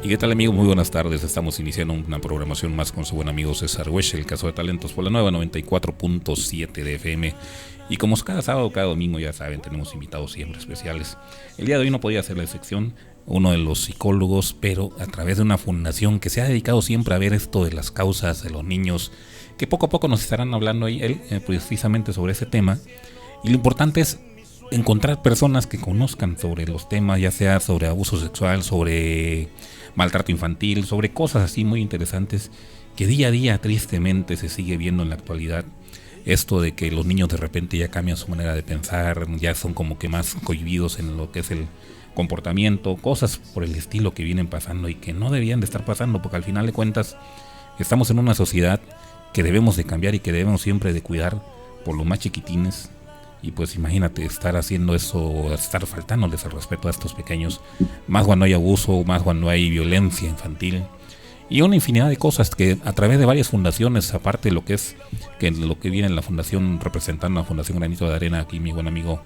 ¿Y qué tal, amigos? Muy buenas tardes. Estamos iniciando una programación más con su buen amigo César Hueche, el Caso de Talentos, por la nueva 94.7 de FM. Y como cada sábado, cada domingo, ya saben, tenemos invitados siempre especiales. El día de hoy no podía ser la excepción, uno de los psicólogos, pero a través de una fundación que se ha dedicado siempre a ver esto de las causas de los niños, que poco a poco nos estarán hablando él precisamente sobre ese tema. Y lo importante es encontrar personas que conozcan sobre los temas, ya sea sobre abuso sexual, sobre maltrato infantil, sobre cosas así muy interesantes que día a día tristemente se sigue viendo en la actualidad. Esto de que los niños de repente ya cambian su manera de pensar, ya son como que más cohibidos en lo que es el comportamiento, cosas por el estilo que vienen pasando y que no debían de estar pasando, porque al final de cuentas estamos en una sociedad que debemos de cambiar y que debemos siempre de cuidar por los más chiquitines. Y pues imagínate estar haciendo eso, estar faltándoles el respeto a estos pequeños, más cuando hay abuso, más cuando hay violencia infantil y una infinidad de cosas que a través de varias fundaciones, aparte de lo que es que lo que viene en la fundación, representando a la Fundación Granito de Arena, aquí mi buen amigo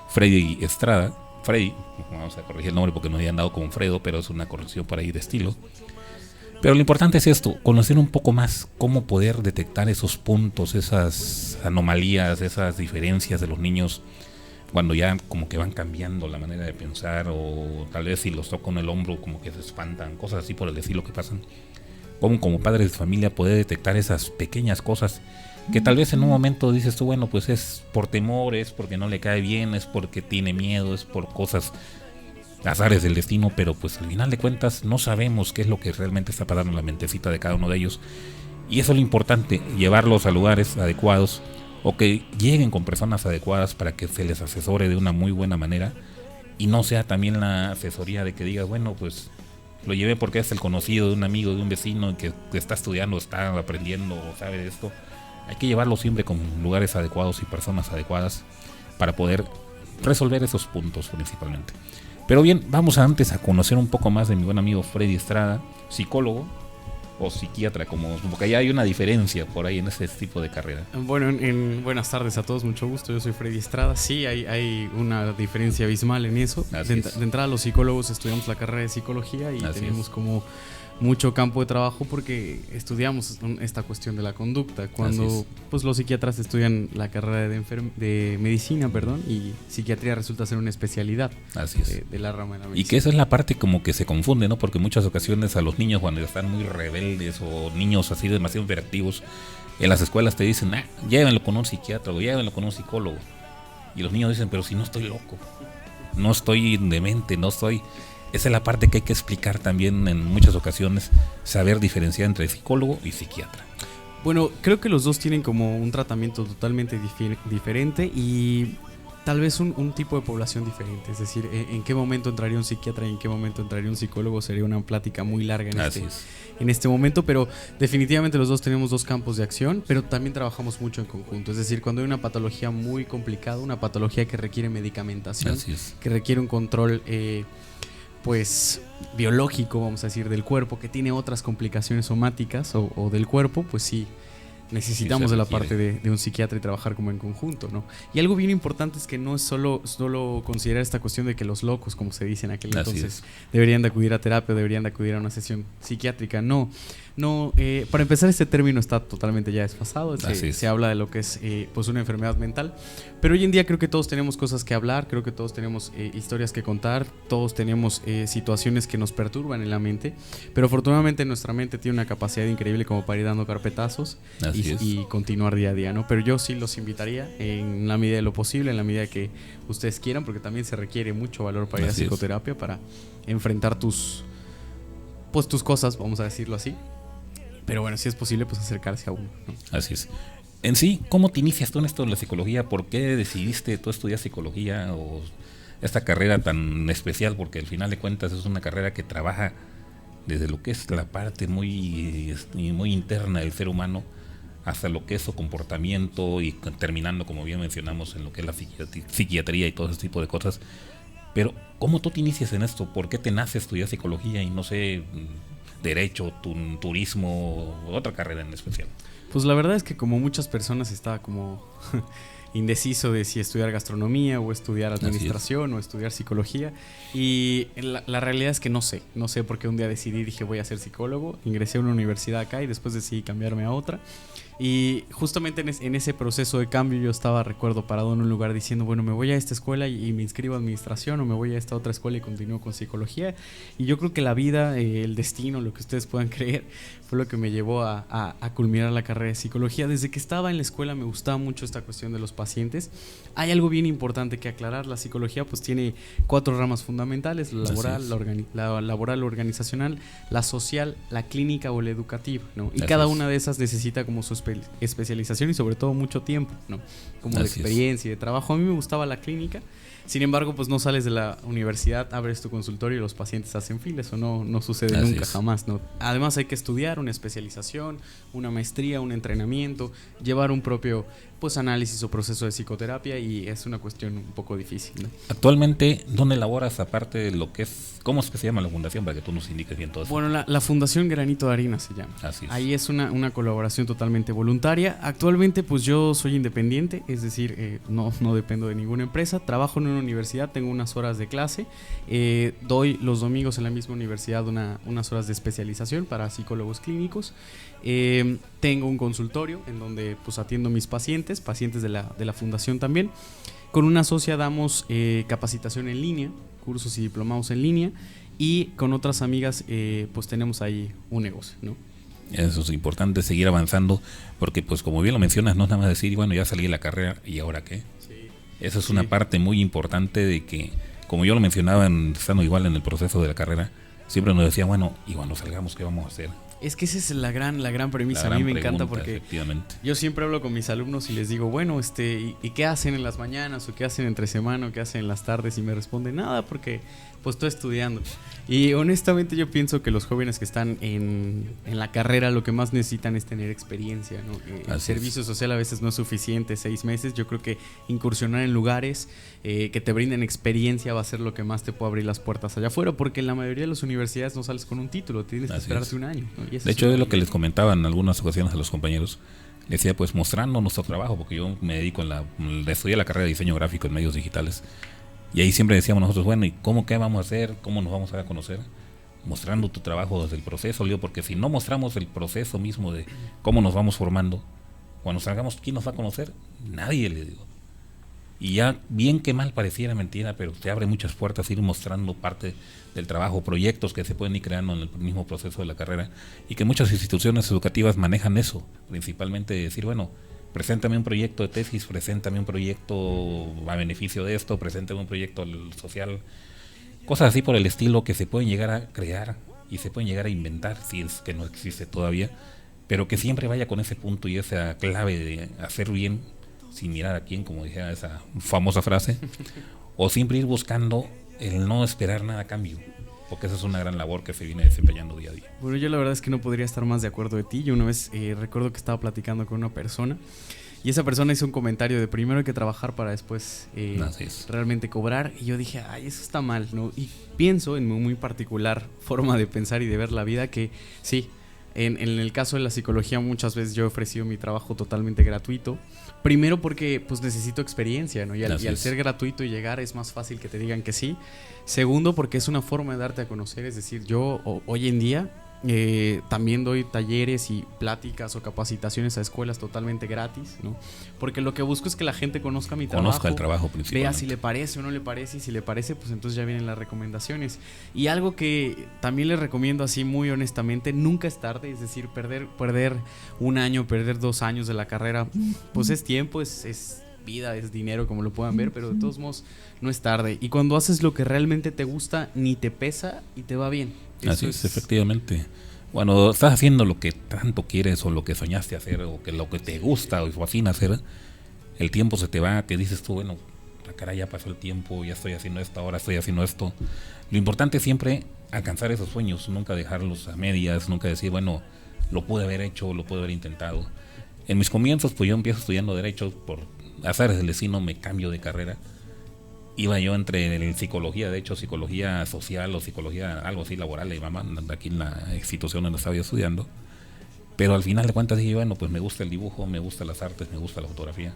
Freddy Estrada, Freddy, vamos a corregir el nombre porque nos habían dado como Fredo, pero es una corrección por ahí de estilo. Pero lo importante es esto, conocer un poco más cómo poder detectar esos puntos, esas anomalías, esas diferencias de los niños cuando ya como que van cambiando la manera de pensar, o tal vez si los toco en el hombro como que se espantan, cosas así por el estilo que pasan. Como padres de familia poder detectar esas pequeñas cosas que tal vez en un momento dices tú, bueno, pues es por temor, es porque no le cae bien, es porque tiene miedo, es por cosas, azares del destino, pero pues al final de cuentas no sabemos qué es lo que realmente está pasando en la mentecita de cada uno de ellos. Y eso es lo importante, llevarlos a lugares adecuados o que lleguen con personas adecuadas para que se les asesore de una muy buena manera y no sea también la asesoría de que digas, bueno, pues lo llevé porque es el conocido de un amigo, de un vecino que está estudiando, está aprendiendo o sabe de esto. Hay que llevarlo siempre con lugares adecuados y personas adecuadas para poder resolver esos puntos principalmente. Pero bien, vamos antes a conocer un poco más de mi buen amigo Freddy Estrada, psicólogo o psiquiatra, porque ya hay una diferencia por ahí en ese tipo de carrera. Bueno, buenas tardes a todos, mucho gusto, yo soy Freddy Estrada. Sí, hay una diferencia abismal en eso. De entrada, los psicólogos estudiamos la carrera de psicología y tenemos como mucho campo de trabajo porque estudiamos esta cuestión de la conducta, cuando pues los psiquiatras estudian la carrera de medicina, y psiquiatría resulta ser una especialidad de la rama de la medicina. Y que esa es la parte como que se confunde, ¿no? Porque en muchas ocasiones a los niños cuando están muy rebeldes o niños así demasiado hiperactivos, en las escuelas te dicen, llévenlo con un psiquiatra o llévenlo con un psicólogo. Y los niños dicen, pero si no estoy loco, no estoy demente, no estoy... Esa es la parte que hay que explicar también en muchas ocasiones, saber diferenciar entre psicólogo y psiquiatra. Bueno, creo que los dos tienen como un tratamiento totalmente diferente y tal vez un tipo de población diferente. Es decir, en qué momento entraría un psiquiatra y en qué momento entraría un psicólogo sería una plática muy larga en este momento, pero definitivamente los dos tenemos dos campos de acción, pero también trabajamos mucho en conjunto. Es decir, cuando hay una patología muy complicada, una patología que requiere medicamentación, que requiere un control pues biológico, vamos a decir, del cuerpo, que tiene otras complicaciones somáticas o del cuerpo, pues sí necesitamos de la parte de un psiquiatra y trabajar como en conjunto, ¿no? Y algo bien importante es que no es solo considerar esta cuestión de que los locos, como se dice en aquel entonces, deberían de acudir a terapia, deberían de acudir a una sesión psiquiátrica. No, para empezar, este término está totalmente ya desfasado. Se habla de lo que es pues una enfermedad mental, pero hoy en día creo que todos tenemos cosas que hablar, creo que todos tenemos historias que contar, todos tenemos situaciones que nos perturban en la mente, pero afortunadamente nuestra mente tiene una capacidad increíble como para ir dando carpetazos y continuar día a día, ¿no? Pero yo sí los invitaría en la medida de lo posible, en la medida que ustedes quieran, porque también se requiere mucho valor para ir a psicoterapia, para enfrentar tus cosas, vamos a decirlo así. Pero bueno, si es posible, pues acercarse a uno, ¿no? Así es. En sí, ¿cómo te inicias tú en esto de la psicología? ¿Por qué decidiste tú estudiar psicología o esta carrera tan especial? Porque al final de cuentas es una carrera que trabaja desde lo que es la parte muy interna del ser humano hasta lo que es su comportamiento y terminando, como bien mencionamos, en lo que es la psiquiatría y todo ese tipo de cosas. Pero, ¿cómo tú te inicias en esto? ¿Por qué te nace estudiar psicología y no sé, derecho, turismo o otra carrera en especial? Pues la verdad es que como muchas personas estaba como indeciso de si estudiar gastronomía o estudiar administración o estudiar psicología. Y la realidad es que no sé porque un día decidí, dije voy a ser psicólogo, ingresé a una universidad acá y después decidí cambiarme a otra. Y justamente en ese proceso de cambio yo estaba, recuerdo, parado en un lugar diciendo, bueno, me voy a esta escuela y me inscribo a administración, o me voy a esta otra escuela y continúo con psicología. Y yo creo que la vida, el destino, lo que ustedes puedan creer, fue lo que me llevó a culminar la carrera de psicología. Desde que estaba en la escuela me gustaba mucho esta cuestión de los pacientes. Hay algo bien importante que aclarar: la psicología pues tiene 4 ramas fundamentales: la laboral, la laboral, la organizacional, la social, la clínica o la educativa, ¿no? Y cada una de esas necesita como su especialización y sobre todo mucho tiempo, ¿no? Como de experiencia y de trabajo. A mí me gustaba la clínica. Sin embargo, pues no sales de la universidad, abres tu consultorio y los pacientes hacen fila. Eso no sucede nunca, jamás, ¿no? Además hay que estudiar una especialización, una maestría, un entrenamiento, llevar un propio pues análisis o proceso de psicoterapia, y es una cuestión un poco difícil, ¿no? Actualmente, ¿dónde laboras aparte de lo que es? ¿Cómo es que se llama la fundación para que tú nos indiques bien todo eso? Bueno, la Fundación Granito de Arena se llama. Así es. Ahí es una colaboración totalmente voluntaria. Actualmente pues yo soy independiente, es decir, no dependo de ninguna empresa. Trabajo en una universidad, tengo unas horas de clase, doy los domingos en la misma universidad unas horas de especialización para psicólogos clínicos. Tengo un consultorio en donde pues atiendo a mis pacientes de la fundación también. Con una socia damos capacitación en línea, cursos y diplomados en línea, y con otras amigas pues tenemos ahí un negocio, ¿no? Eso es importante, seguir avanzando, porque pues como bien lo mencionas, no es nada más decir, bueno, ya salí de la carrera y ahora qué. Sí. Esa es una parte muy importante de que, como yo lo mencionaba estando igual en el proceso de la carrera, siempre nos decía, bueno, y cuando salgamos, ¿qué vamos a hacer? Es que esa es la gran premisa. A mí me encanta porque yo siempre hablo con mis alumnos y les digo, bueno, ¿y qué hacen en las mañanas? ¿O qué hacen entre semana? ¿O qué hacen en las tardes? Y me responden, nada, porque pues estoy estudiando. Y honestamente yo pienso que los jóvenes que están en la carrera lo que más necesitan es tener experiencia, ¿no? El servicio social a veces no es suficiente, 6 meses. Yo creo que incursionar en lugares que te brinden experiencia va a ser lo que más te puede abrir las puertas allá afuera, porque en la mayoría de las universidades no sales con un título, tienes que esperarte un año, ¿no? De hecho, es lo que les comentaba en algunas ocasiones a los compañeros. Les decía, pues mostrando nuestro trabajo, porque yo me dedico estudié la carrera de diseño gráfico en medios digitales. Y ahí siempre decíamos nosotros, bueno, ¿y qué vamos a hacer? ¿Cómo nos vamos a dar a conocer? Mostrando tu trabajo desde el proceso, porque si no mostramos el proceso mismo de cómo nos vamos formando, cuando salgamos, ¿quién nos va a conocer? Nadie, le digo. Y ya, bien que mal pareciera mentira, pero te abre muchas puertas ir mostrando parte del trabajo, proyectos que se pueden ir creando en el mismo proceso de la carrera, y que muchas instituciones educativas manejan eso, principalmente decir, bueno, preséntame un proyecto de tesis, preséntame un proyecto a beneficio de esto, preséntame un proyecto social, cosas así por el estilo que se pueden llegar a crear y se pueden llegar a inventar, si es que no existe todavía, pero que siempre vaya con ese punto y esa clave de hacer bien sin mirar a quién, como decía esa famosa frase, o siempre ir buscando el no esperar nada a cambio, porque esa es una gran labor que se viene desempeñando día a día. Bueno, yo la verdad es que no podría estar más de acuerdo de ti. Yo una vez recuerdo que estaba platicando con una persona y esa persona hizo un comentario de primero hay que trabajar para después realmente cobrar, y yo dije, ay, eso está mal, ¿no? Y pienso en mi muy particular forma de pensar y de ver la vida que sí, en el caso de la psicología muchas veces yo he ofrecido mi trabajo totalmente gratuito. Primero porque pues necesito experiencia, ¿no? Y al ser gratuito y llegar es más fácil que te digan que sí. Segundo porque es una forma de darte a conocer, es decir, yo hoy en día también doy talleres y pláticas o capacitaciones a escuelas totalmente gratis, ¿no? Porque lo que busco es que la gente conozca mi trabajo. Conozca el trabajo principalmente. Vea si le parece o no le parece, y si le parece, pues entonces ya vienen las recomendaciones. Y algo que también les recomiendo así muy honestamente, nunca es tarde, es decir, perder 1 año, perder 2 años de la carrera, pues es tiempo, es vida, es dinero, como lo puedan ver, pero de todos modos no es tarde. Y cuando haces lo que realmente te gusta, ni te pesa y te va bien. Así es, efectivamente. Cuando estás haciendo lo que tanto quieres o lo que soñaste hacer o que lo que te gusta o fascina hacer, el tiempo se te va, que dices tú, bueno, la cara ya pasó el tiempo, ya estoy haciendo esto, ahora estoy haciendo esto. Lo importante es siempre alcanzar esos sueños, nunca dejarlos a medias, nunca decir, bueno, lo pude haber hecho, lo pude haber intentado. En mis comienzos, pues yo empiezo estudiando Derecho, por azares del destino me cambio de carrera. Iba yo entre psicología, de hecho, psicología social o psicología, algo así laboral, y mamá, aquí en la institución donde estaba yo estudiando. Pero al final de cuentas dije, bueno, pues me gusta el dibujo, me gustan las artes, me gusta la fotografía.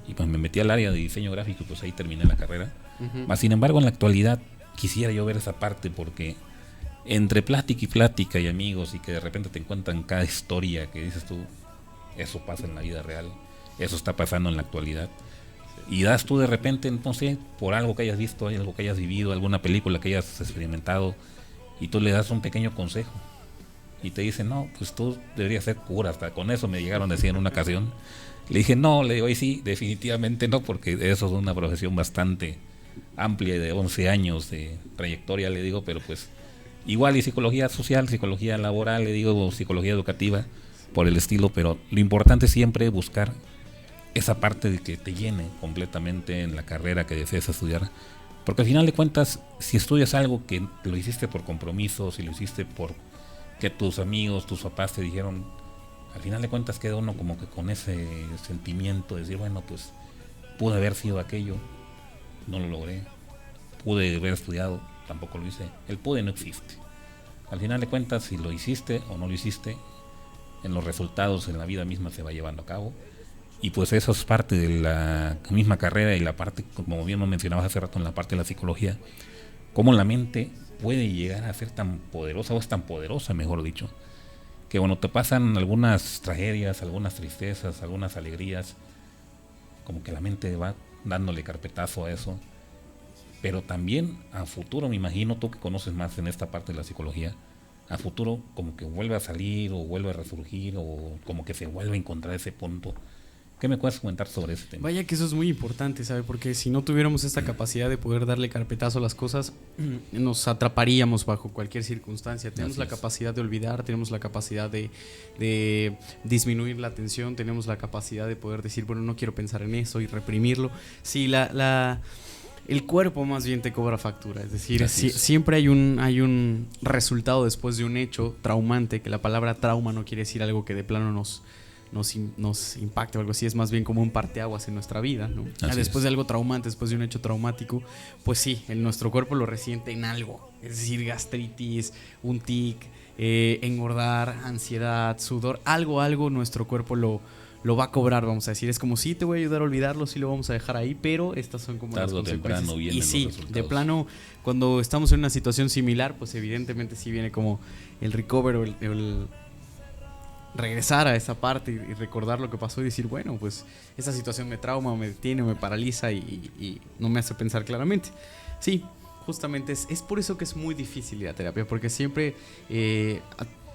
Y pues me metí al área de diseño gráfico y pues ahí terminé la carrera. Mas, sin embargo, en la actualidad quisiera yo ver esa parte, porque entre plática y plática y amigos, y que de repente te encuentran cada historia que dices tú, eso pasa en la vida real, eso está pasando en la actualidad. Y das tú de repente, no sé, por algo que hayas visto, algo que hayas vivido, alguna película que hayas experimentado, y tú le das un pequeño consejo. Y te dicen, no, pues tú deberías ser cura. Hasta con eso me llegaron a decir en una ocasión. Le dije, no, le digo, y sí, definitivamente no, porque eso es una profesión bastante amplia, de 11 años de trayectoria, le digo, pero pues igual, y psicología social, psicología laboral, le digo, psicología educativa, por el estilo, pero lo importante es siempre buscar esa parte de que te llene completamente en la carrera que desees estudiar, porque al final de cuentas, si estudias algo que lo hiciste por compromiso, si lo hiciste por que tus amigos, tus papás te dijeron, al final de cuentas queda uno como que con ese sentimiento de decir, bueno, pues pude haber sido aquello, no lo logré, pude haber estudiado, tampoco lo hice. El pude no existe. Al final de cuentas, si lo hiciste o no lo hiciste, en los resultados en la vida misma se va llevando a cabo. Y pues eso es parte de la misma carrera, y la parte, como bien lo mencionabas hace rato, en la parte de la psicología, cómo la mente puede llegar a ser tan poderosa, o es tan poderosa, mejor dicho, que cuando te pasan algunas tragedias, algunas tristezas, algunas alegrías, como que la mente va dándole carpetazo a eso. Pero también a futuro, me imagino, tú que conoces más en esta parte de la psicología, a futuro como que vuelve a salir o vuelve a resurgir, o como que se vuelve a encontrar ese punto. ¿Qué me puedes comentar sobre ese tema? Vaya que eso es muy importante, ¿sabe? Porque si no tuviéramos esta capacidad de poder darle carpetazo a las cosas, nos atraparíamos bajo cualquier circunstancia. Tenemos la capacidad de olvidar, tenemos la capacidad de disminuir la atención, tenemos la capacidad de poder decir, bueno, no quiero pensar en eso y reprimirlo. Sí, el cuerpo más bien te cobra factura, es decir, siempre hay un resultado después de un hecho traumante, que la palabra trauma no quiere decir algo que de plano nos impacte o algo así, es más bien como un parteaguas en nuestra vida, ¿no? Después de algo traumante, después de un hecho traumático, pues sí, nuestro cuerpo lo resiente en algo, es decir, gastritis, un tic, engordar, ansiedad, sudor, algo nuestro cuerpo lo va a cobrar, vamos a decir. Es como, sí, te voy a ayudar a olvidarlo, sí lo vamos a dejar ahí, pero estas son como las consecuencias. Y sí, de plano, cuando estamos en una situación similar, pues evidentemente sí viene como el recover o el regresar a esa parte y recordar lo que pasó y decir, bueno, pues esa situación me trauma, me detiene, me paraliza y no me hace pensar claramente. Sí, justamente es por eso que es muy difícil la terapia, porque siempre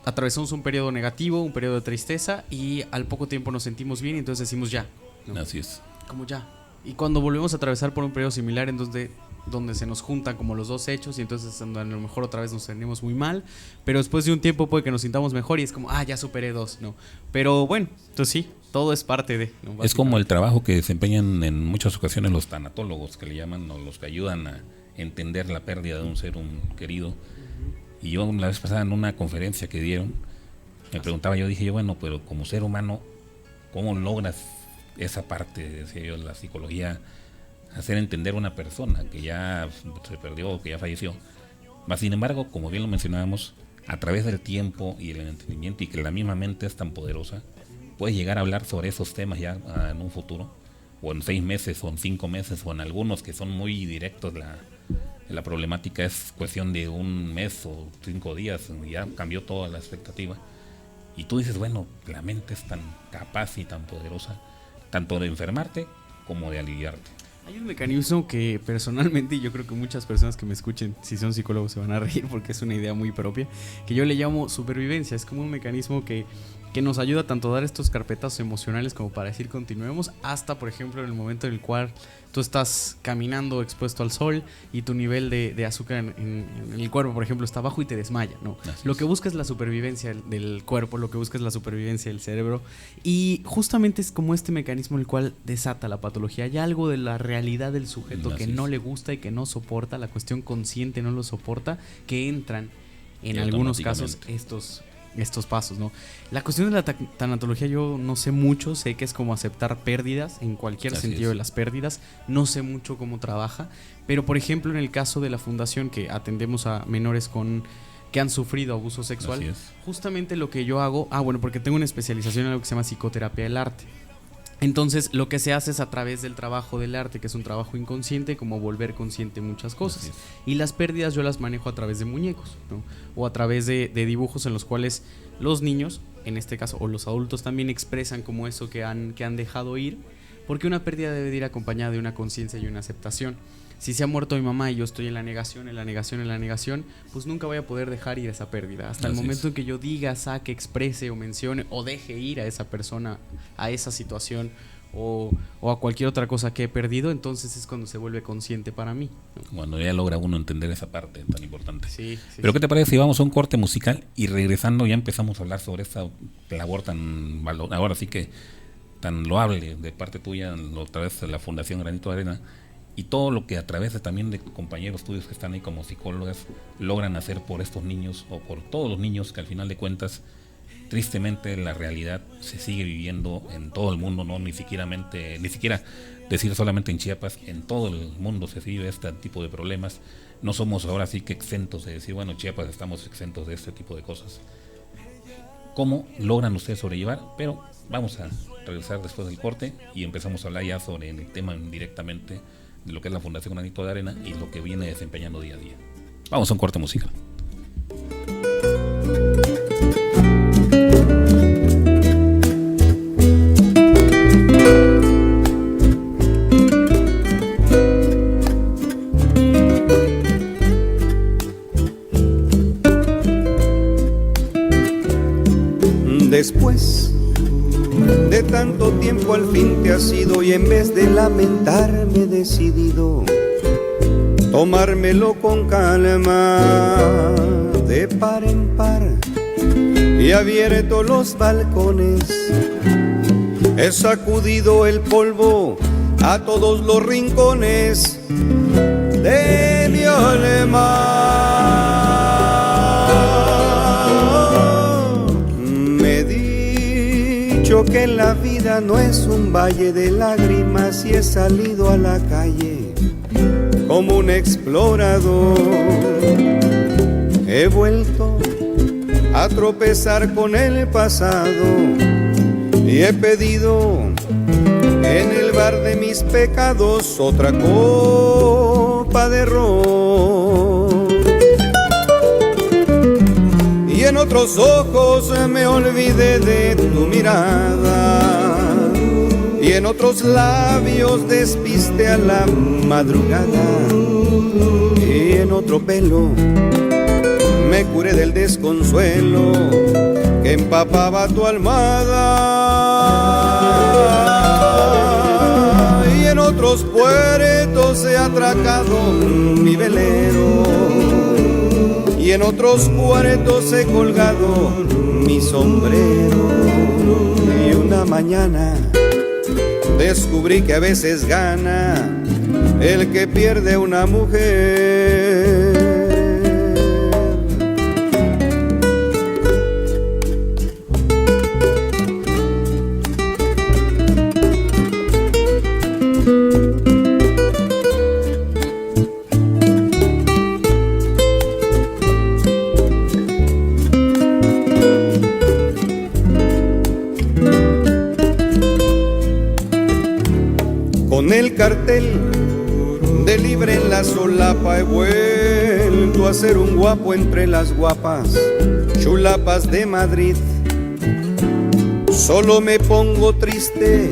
atravesamos un periodo negativo, un periodo de tristeza, y al poco tiempo nos sentimos bien y entonces decimos ya, ¿no? Así es. Como ya. Y cuando volvemos a atravesar por un periodo similar, en donde se nos juntan como los dos hechos, y entonces a lo mejor otra vez nos sentimos muy mal, pero después de un tiempo puede que nos sintamos mejor y es como, ya superé dos, ¿no? Pero bueno, entonces sí, todo es parte de, ¿no? Es como el trabajo que desempeñan en muchas ocasiones los tanatólogos, que le llaman, o los que ayudan a entender la pérdida de un ser querido. Y yo la vez pasada en una conferencia que dieron, me preguntaba, yo dije, bueno, pero como ser humano, ¿cómo logras esa parte, decía yo, la psicología, hacer entender a una persona que ya se perdió, que ya falleció? Mas, sin embargo, como bien lo mencionábamos, a través del tiempo y el entendimiento, y que la misma mente es tan poderosa, puedes llegar a hablar sobre esos temas ya en un futuro, o en 6 meses, o en 5 meses, o en algunos que son muy directos. La problemática es cuestión de 1 mes o 5 días, ya cambió toda la expectativa. Y tú dices, bueno, la mente es tan capaz y tan poderosa, tanto de enfermarte como de aliviarte. Hay un mecanismo que personalmente, y yo creo que muchas personas que me escuchen, si son psicólogos, se van a reír porque es una idea muy propia, que yo le llamo supervivencia. Es como un mecanismo que nos ayuda tanto a dar estos carpetazos emocionales como para decir continuemos, hasta por ejemplo en el momento en el cual tú estás caminando expuesto al sol y tu nivel de azúcar en el cuerpo, por ejemplo, está bajo y te desmaya, ¿no? Lo que busca es la supervivencia del cuerpo, lo que busca es la supervivencia del cerebro, y justamente es como este mecanismo el cual desata la patología. Hay algo de la realidad del sujeto que no le gusta y que no soporta, la cuestión consciente no lo soporta, que entran en algunos casos estos pasos, ¿no? La cuestión de la tanatología yo no sé mucho, sé que es como aceptar pérdidas en cualquier sentido de las pérdidas, no sé mucho cómo trabaja, pero por ejemplo en el caso de la fundación que atendemos a menores que han sufrido abuso sexual, justamente lo que yo hago, bueno, porque tengo una especialización en algo que se llama psicoterapia del arte. Entonces lo que se hace es a través del trabajo del arte, que es un trabajo inconsciente, como volver consciente muchas cosas. Y las pérdidas yo las manejo a través de muñecos, ¿no? O a través de dibujos en los cuales los niños, en este caso, o los adultos también expresan como eso que han dejado ir, porque una pérdida debe de ir acompañada de una conciencia y una aceptación. Si se ha muerto mi mamá y yo estoy en la negación, pues nunca voy a poder dejar ir esa pérdida. Hasta el momento en que yo diga, saque, exprese o mencione o deje ir a esa persona, a esa situación o a cualquier otra cosa que he perdido, entonces es cuando se vuelve consciente para mí, ¿no? Cuando ya logra uno entender esa parte tan importante. Sí, Pero ¿qué te parece si vamos a un corte musical y regresando ya empezamos a hablar sobre esta labor ahora sí que tan loable de parte tuya, a través de la Fundación Granito de Arena, y todo lo que a través también de compañeros tuyos que están ahí como psicólogas logran hacer por estos niños o por todos los niños que al final de cuentas tristemente la realidad se sigue viviendo en todo el mundo, no ni siquiera decir solamente en Chiapas, en todo el mundo se vive este tipo de problemas. No somos ahora sí que exentos de decir, bueno, Chiapas estamos exentos de este tipo de cosas. ¿Cómo logran ustedes sobrellevar? Pero vamos a regresar después del corte y empezamos a hablar ya sobre el tema directamente de lo que es la Fundación Granito de Arena y lo que viene desempeñando día a día. Vamos a un corte musical. Después de tanto tiempo al fin te has ido y en vez de lamentarme he decidido tomármelo con calma, de par en par, y abierto los balcones, he sacudido el polvo a todos los rincones de mi alma. Que la vida no es un valle de lágrimas y he salido a la calle como un explorador. He vuelto a tropezar con el pasado y he pedido en el bar de mis pecados otra copa de ron. Y en otros ojos me olvidé de tu mirada y en otros labios despiste a la madrugada y en otro pelo me curé del desconsuelo que empapaba tu almohada y en otros puertos he atracado mi velero y en otros cuartos he colgado mi sombrero y una mañana descubrí que a veces gana el que pierde una mujer. Con el cartel de libre en la solapa he vuelto a ser un guapo entre las guapas chulapas de Madrid. Solo me pongo triste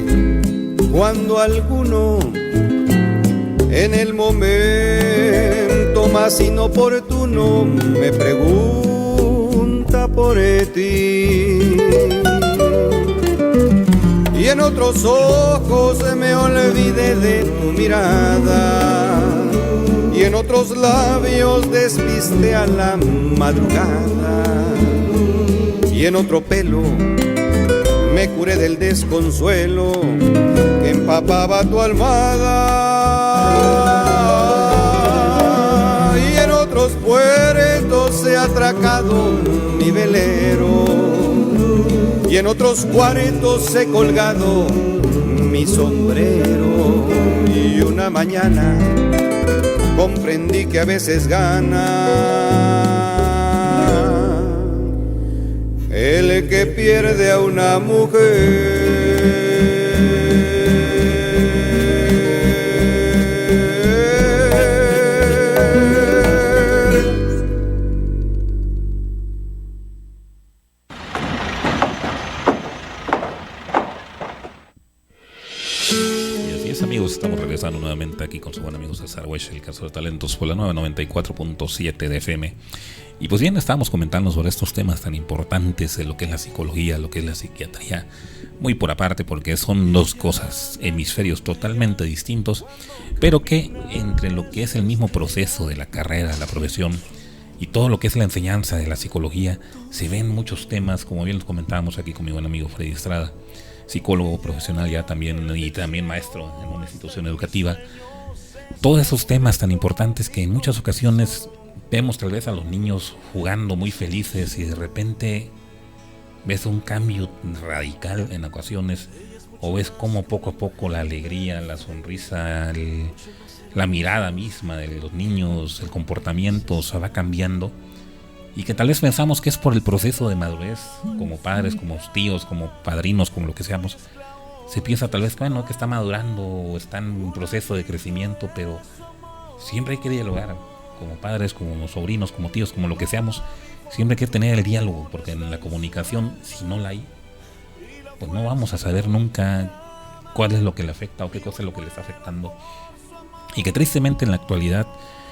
cuando alguno en el momento más inoportuno me pregunta por ti. Y en otros ojos me olvidé de tu mirada y en otros labios despiste a la madrugada y en otro pelo me curé del desconsuelo que empapaba tu almohada y en otros puertos he atracado mi velero y en otros cuartos he colgado mi sombrero y una mañana comprendí que a veces gana el que pierde a una mujer. es, amigos, estamos regresando nuevamente aquí con su buen amigo César Huesch, el Caso de Talentos, por la nueva 94.7 de FM. Y pues bien, estábamos comentando sobre estos temas tan importantes de lo que es la psicología, lo que es la psiquiatría, muy por aparte, porque son dos cosas, hemisferios totalmente distintos, pero que entre lo que es el mismo proceso de la carrera, la profesión y todo lo que es la enseñanza de la psicología, se ven muchos temas, como bien los comentábamos aquí con mi buen amigo Freddy Estrada, psicólogo profesional ya también y también maestro en una institución educativa. Todos esos temas tan importantes que en muchas ocasiones vemos tal vez a los niños jugando muy felices y de repente ves un cambio radical en ocasiones, o ves como poco a poco la alegría, la sonrisa, la mirada misma de los niños, el comportamiento se va cambiando, y que tal vez pensamos que es por el proceso de madurez, como padres, como tíos, como padrinos, como lo que seamos. Se piensa tal vez, bueno, que está madurando o está en un proceso de crecimiento, pero siempre hay que dialogar, como padres, como sobrinos, como tíos, como lo que seamos. Siempre hay que tener el diálogo, porque en la comunicación, si no la hay, pues no vamos a saber nunca cuál es lo que le afecta o qué cosa es lo que le está afectando. Y que tristemente en la actualidad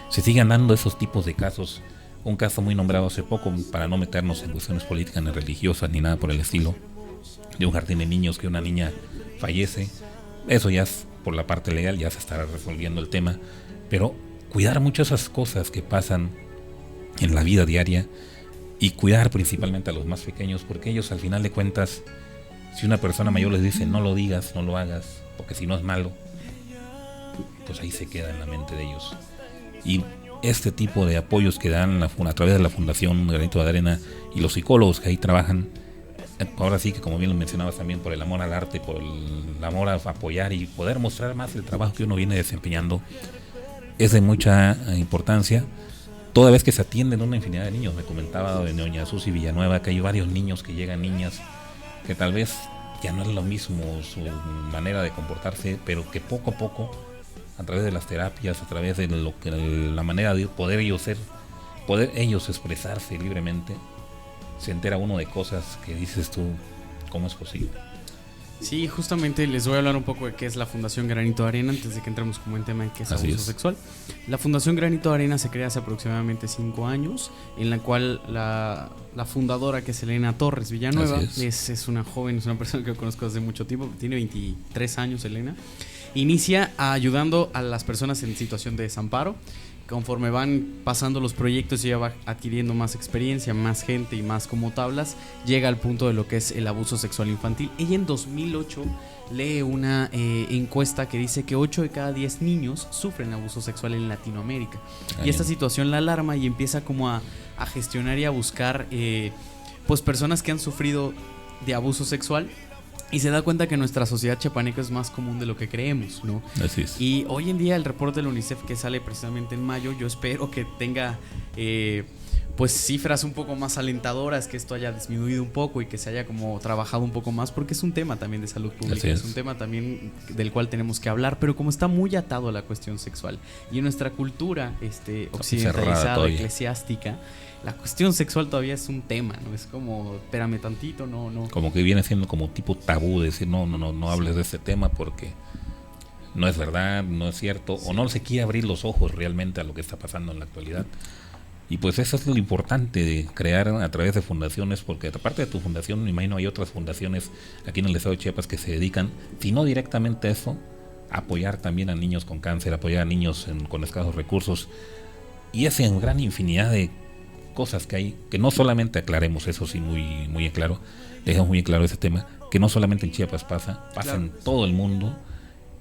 se sigan dando esos tipos de casos. Un caso muy nombrado hace poco, para no meternos en cuestiones políticas ni religiosas ni nada por el estilo, de un jardín de niños que una niña fallece. Eso ya es por la parte legal, ya se estará resolviendo el tema, pero cuidar mucho esas cosas que pasan en la vida diaria y cuidar principalmente a los más pequeños, porque ellos al final de cuentas, si una persona mayor les dice no lo digas, no lo hagas, porque si no es malo, pues ahí se queda en la mente de ellos. Y este tipo de apoyos que dan a través de la Fundación Granito de Arena y los psicólogos que ahí trabajan, ahora sí que como bien lo mencionabas también, por el amor al arte, por el amor a apoyar y poder mostrar más el trabajo que uno viene desempeñando, es de mucha importancia, toda vez que se atienden una infinidad de niños. Me comentaba de doña Susi Villanueva que hay varios niños que llegan, niñas que tal vez ya no es lo mismo su manera de comportarse, pero que poco a poco, a través de las terapias, a través de la manera de poder ellos expresarse libremente, se entera uno de cosas que dices tú, ¿cómo es posible? Sí, justamente les voy a hablar un poco de qué es la Fundación Granito de Arena antes de que entremos como en tema de qué es abuso sexual. La Fundación Granito de Arena se crea hace aproximadamente 5 años, en la cual la fundadora, que es Elena Torres Villanueva, es una joven, es una persona que conozco desde mucho tiempo, tiene 23 años Elena. Inicia ayudando a las personas en situación de desamparo. Conforme van pasando los proyectos, ella va adquiriendo más experiencia, más gente y más como tablas, llega al punto de lo que es el abuso sexual infantil. Ella en 2008 lee una encuesta que dice que 8 de cada 10 niños sufren abuso sexual en Latinoamérica. Y esta situación la alarma y empieza como a gestionar y a buscar pues personas que han sufrido de abuso sexual. Y se da cuenta que nuestra sociedad chiapaneca es más común de lo que creemos, ¿no? Así es. Y hoy en día el reporte de la UNICEF que sale precisamente en mayo, yo espero que tenga pues cifras un poco más alentadoras, que esto haya disminuido un poco y que se haya como trabajado un poco más, porque es un tema también de salud pública, es un tema también del cual tenemos que hablar, pero como está muy atado a la cuestión sexual y en nuestra cultura occidentalizada, eclesiástica, la cuestión sexual todavía es un tema, ¿no? Es como, espérame tantito, no. Como que viene siendo como tipo tabú, decir no hables de este tema porque no es verdad, no es cierto, o no se quiere abrir los ojos realmente a lo que está pasando en la actualidad. Y pues eso es lo importante de crear a través de fundaciones, porque aparte de tu fundación, me imagino hay otras fundaciones aquí en el estado de Chiapas que se dedican, si no directamente a eso, a apoyar también a niños con cáncer, apoyar a niños con escasos recursos, y es en gran infinidad de cosas que hay, que no solamente aclaremos eso, sí, muy en claro, dejamos muy en claro ese tema, que no solamente en Chiapas pasa en todo el mundo,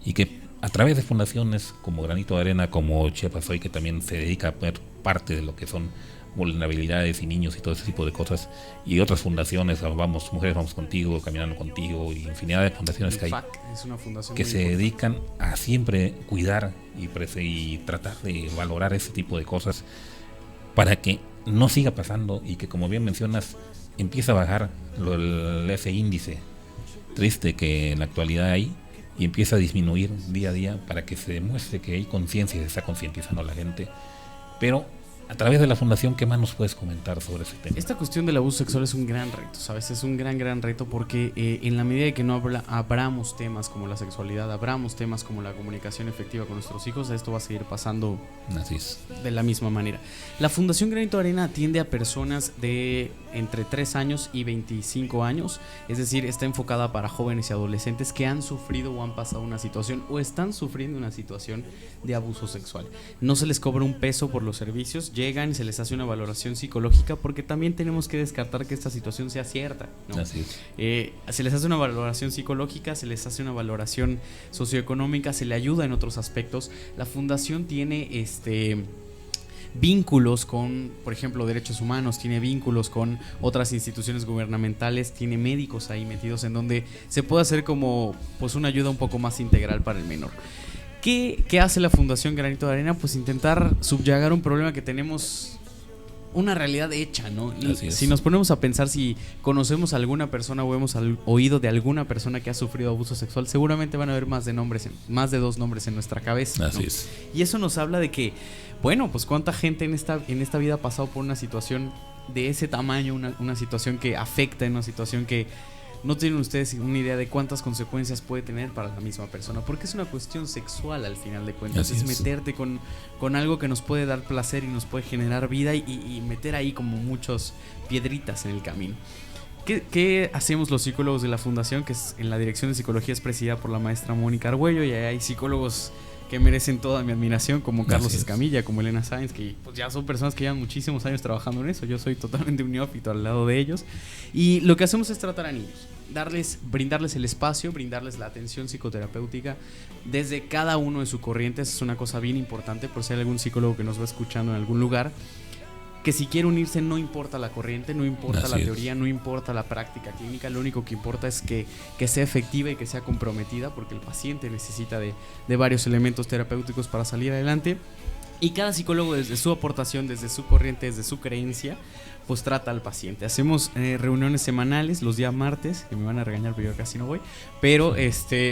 y que a través de fundaciones como Granito de Arena, como Chiapas Hoy, que también se dedica a ver parte de lo que son vulnerabilidades y niños y todo ese tipo de cosas, y otras fundaciones, vamos, Mujeres Vamos Contigo, Caminando Contigo, y infinidad de fundaciones que hay, es una fundación que se dedican a siempre cuidar y tratar de valorar ese tipo de cosas para que no siga pasando y que, como bien mencionas, empieza a bajar ese índice triste que en la actualidad hay y empieza a disminuir día a día, para que se demuestre que hay conciencia y se está concientizando a la gente. Pero A través de la fundación, ¿qué más nos puedes comentar sobre ese tema? Esta cuestión del abuso sexual es un gran reto, ¿sabes? Es un gran reto porque en la medida de que no abramos temas como la sexualidad, abramos temas como la comunicación efectiva con nuestros hijos, esto va a seguir pasando de la misma manera. La Fundación Granito de Arena atiende a personas de entre 3 años y 25 años, es decir, está enfocada para jóvenes y adolescentes que han sufrido o han pasado una situación o están sufriendo una situación de abuso sexual. No se les cobra un peso por los servicios, llegan y se les hace una valoración psicológica, porque también tenemos que descartar que esta situación sea cierta, ¿no? Así es. Se les hace una valoración psicológica, se les hace una valoración socioeconómica, se le ayuda en otros aspectos. La fundación tiene vínculos con, por ejemplo, derechos humanos, tiene vínculos con otras instituciones gubernamentales, tiene médicos ahí metidos en donde se puede hacer como pues una ayuda un poco más integral para el menor. ¿Qué hace la Fundación Granito de Arena? Pues intentar subyagar un problema que tenemos, una realidad hecha, ¿no? Si nos ponemos a pensar, si conocemos a alguna persona o hemos oído de alguna persona que ha sufrido abuso sexual, seguramente van a haber más de 2 nombres en nuestra cabeza, ¿no? Así es. Y eso nos habla de que, bueno, pues cuánta gente en esta vida ha pasado por una situación de ese tamaño, una situación que afecta, una situación que no tienen ustedes una idea de cuántas consecuencias puede tener para la misma persona, porque es una cuestión sexual al final de cuentas. Es meterte con algo que nos puede dar placer y nos puede generar vida y meter ahí como muchas piedritas en el camino. ¿Qué hacemos los psicólogos de la fundación? Que es, en la dirección de psicología es presidida por la maestra Mónica Argüello, y hay psicólogos que merecen toda mi admiración, como Carlos Escamilla, como Elena Sáenz, que pues ya son personas que llevan muchísimos años trabajando en eso. Yo soy totalmente un neófito al lado de ellos, y lo que hacemos es tratar a niños, brindarles el espacio, brindarles la atención psicoterapéutica desde cada uno de su corriente. Eso es una cosa bien importante, por si hay algún psicólogo que nos va escuchando en algún lugar, que si quiere unirse, no importa la corriente, no importa la teoría, no importa la práctica clínica, lo único que importa es que sea efectiva y que sea comprometida, porque el paciente necesita de varios elementos terapéuticos para salir adelante. Y cada psicólogo, desde su aportación, desde su corriente, desde su creencia, pues trata al paciente. Hacemos reuniones semanales los días martes, que me van a regañar pero yo casi no voy, pero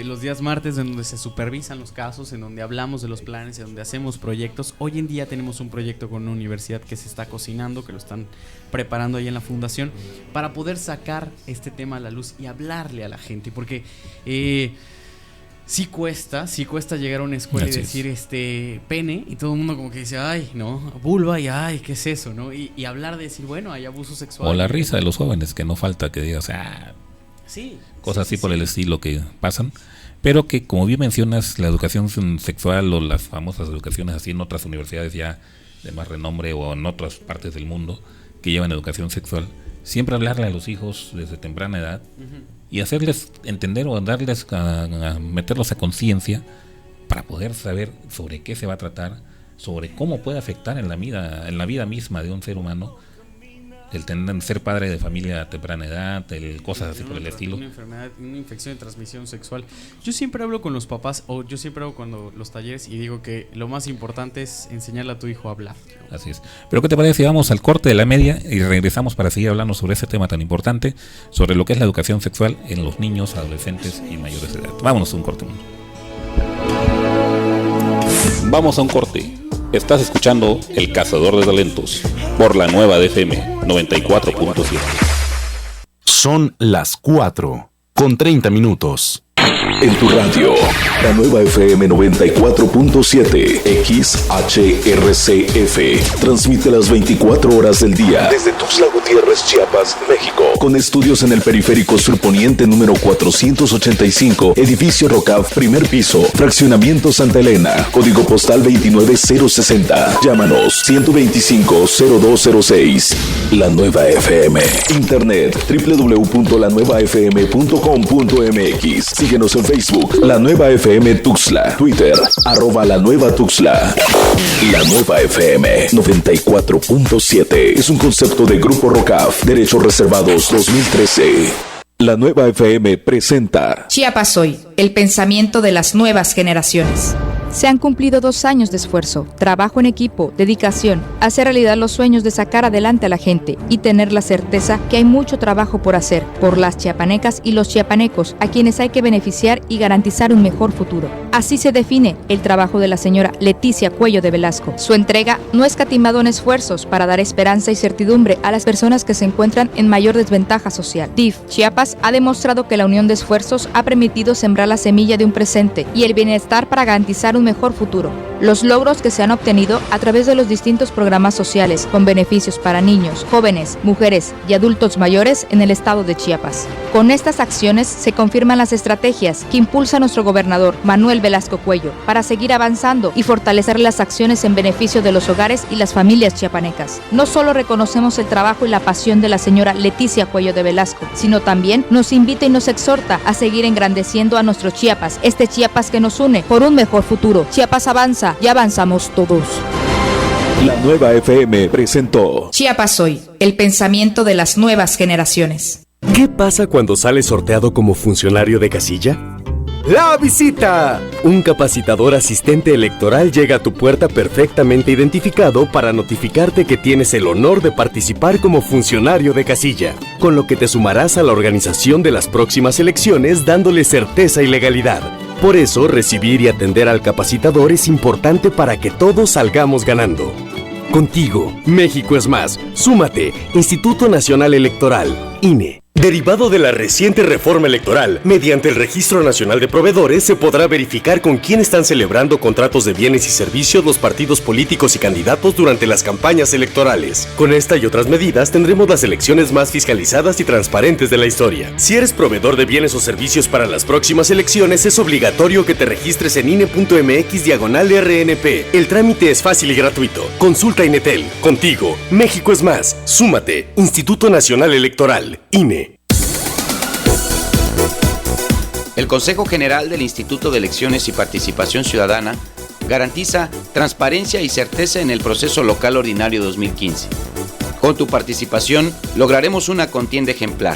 los días martes, en donde se supervisan los casos, en donde hablamos de los planes, en donde hacemos proyectos. Hoy en día tenemos un proyecto con una universidad que se está cocinando, que lo están preparando ahí en la fundación, para poder sacar este tema a la luz y hablarle a la gente, porque sí cuesta llegar a una escuela y decir pene, y todo el mundo como que dice, ay, no, vulva, y ay, ¿qué es eso? ¿No? Y hablar de decir, bueno, hay abuso sexual. O la risa de los jóvenes, que no falta que digas, cosas así por el estilo que pasan, pero que, como bien mencionas, la educación sexual o las famosas educaciones así en otras universidades ya de más renombre o en otras partes del mundo que llevan educación sexual, siempre hablarle a los hijos desde temprana edad, y hacerles entender o darles a meterlos a conciencia para poder saber sobre qué se va a tratar, sobre cómo puede afectar en la vida misma de un ser humano el ser padre de familia a temprana edad, cosas así por el estilo. Una enfermedad, una infección de transmisión sexual. Yo siempre hablo con los papás, o yo siempre hablo con los talleres, y digo que lo más importante es enseñarle a tu hijo a hablar, ¿no? Así es. Pero ¿qué te parece si vamos al corte de la media y regresamos para seguir hablando sobre ese tema tan importante, sobre lo que es la educación sexual en los niños, adolescentes y mayores de edad? Vámonos a un corte. Vamos a un corte. Estás escuchando El Cazador de Talentos por la Nueva FM 94.7. Son las 4:30. En tu radio, la Nueva FM 94.7 XHRCF transmite las 24 horas del día desde Tuxtla Gutiérrez, Chiapas, México, con estudios en el periférico surponiente número 485, edificio Rocaf, primer piso, fraccionamiento Santa Elena, código postal 29060. Llámanos 125-0206. La Nueva FM. Internet www.lanuevafm.com.mx. Síguenos en Facebook, La Nueva FM Tuxtla. Twitter, @La Nueva Tuxtla. La Nueva FM 94.7 es un concepto de Grupo Rocaf, Derechos Reservados 2013. La Nueva FM presenta Chiapas Hoy, el pensamiento de las nuevas generaciones. Se han cumplido 2 años de esfuerzo, trabajo en equipo, dedicación, hacer realidad los sueños de sacar adelante a la gente y tener la certeza que hay mucho trabajo por hacer por las chiapanecas y los chiapanecos, a quienes hay que beneficiar y garantizar un mejor futuro. Así se define el trabajo de la señora Leticia Cuello de Velasco. Su entrega no es escatimado en esfuerzos para dar esperanza y certidumbre a las personas que se encuentran en mayor desventaja social. DIF Chiapas ha demostrado que la unión de esfuerzos ha permitido sembrar la semilla de un presente y el bienestar para garantizar un mejor futuro. Los logros que se han obtenido a través de los distintos programas sociales con beneficios para niños, jóvenes, mujeres y adultos mayores en el estado de Chiapas. Con estas acciones se confirman las estrategias que impulsa nuestro gobernador Manuel Velasco Cuello para seguir avanzando y fortalecer las acciones en beneficio de los hogares y las familias chiapanecas. No solo reconocemos el trabajo y la pasión de la señora Leticia Cuello de Velasco, sino también nos invita y nos exhorta a seguir engrandeciendo a nuestro Chiapas, este Chiapas que nos une por un mejor futuro. Chiapas avanza y avanzamos todos. La Nueva FM presentó Chiapas Hoy, el pensamiento de las nuevas generaciones. ¿Qué pasa cuando sales sorteado como funcionario de casilla? ¡La visita! Un capacitador asistente electoral llega a tu puerta perfectamente identificado para notificarte que tienes el honor de participar como funcionario de casilla, con lo que te sumarás a la organización de las próximas elecciones dándole certeza y legalidad. Por eso, recibir y atender al capacitador es importante para que todos salgamos ganando. Contigo, México es más. Súmate, Instituto Nacional Electoral, INE. Derivado de la reciente reforma electoral, mediante el Registro Nacional de Proveedores se podrá verificar con quién están celebrando contratos de bienes y servicios los partidos políticos y candidatos durante las campañas electorales. Con esta y otras medidas tendremos las elecciones más fiscalizadas y transparentes de la historia. Si eres proveedor de bienes o servicios para las próximas elecciones, es obligatorio que te registres en INE.mx/RNP. El trámite es fácil y gratuito. Consulta INETEL. Contigo, México es más. Súmate, Instituto Nacional Electoral, INE. El Consejo General del Instituto de Elecciones y Participación Ciudadana garantiza transparencia y certeza en el proceso local ordinario 2015. Con tu participación lograremos una contienda ejemplar.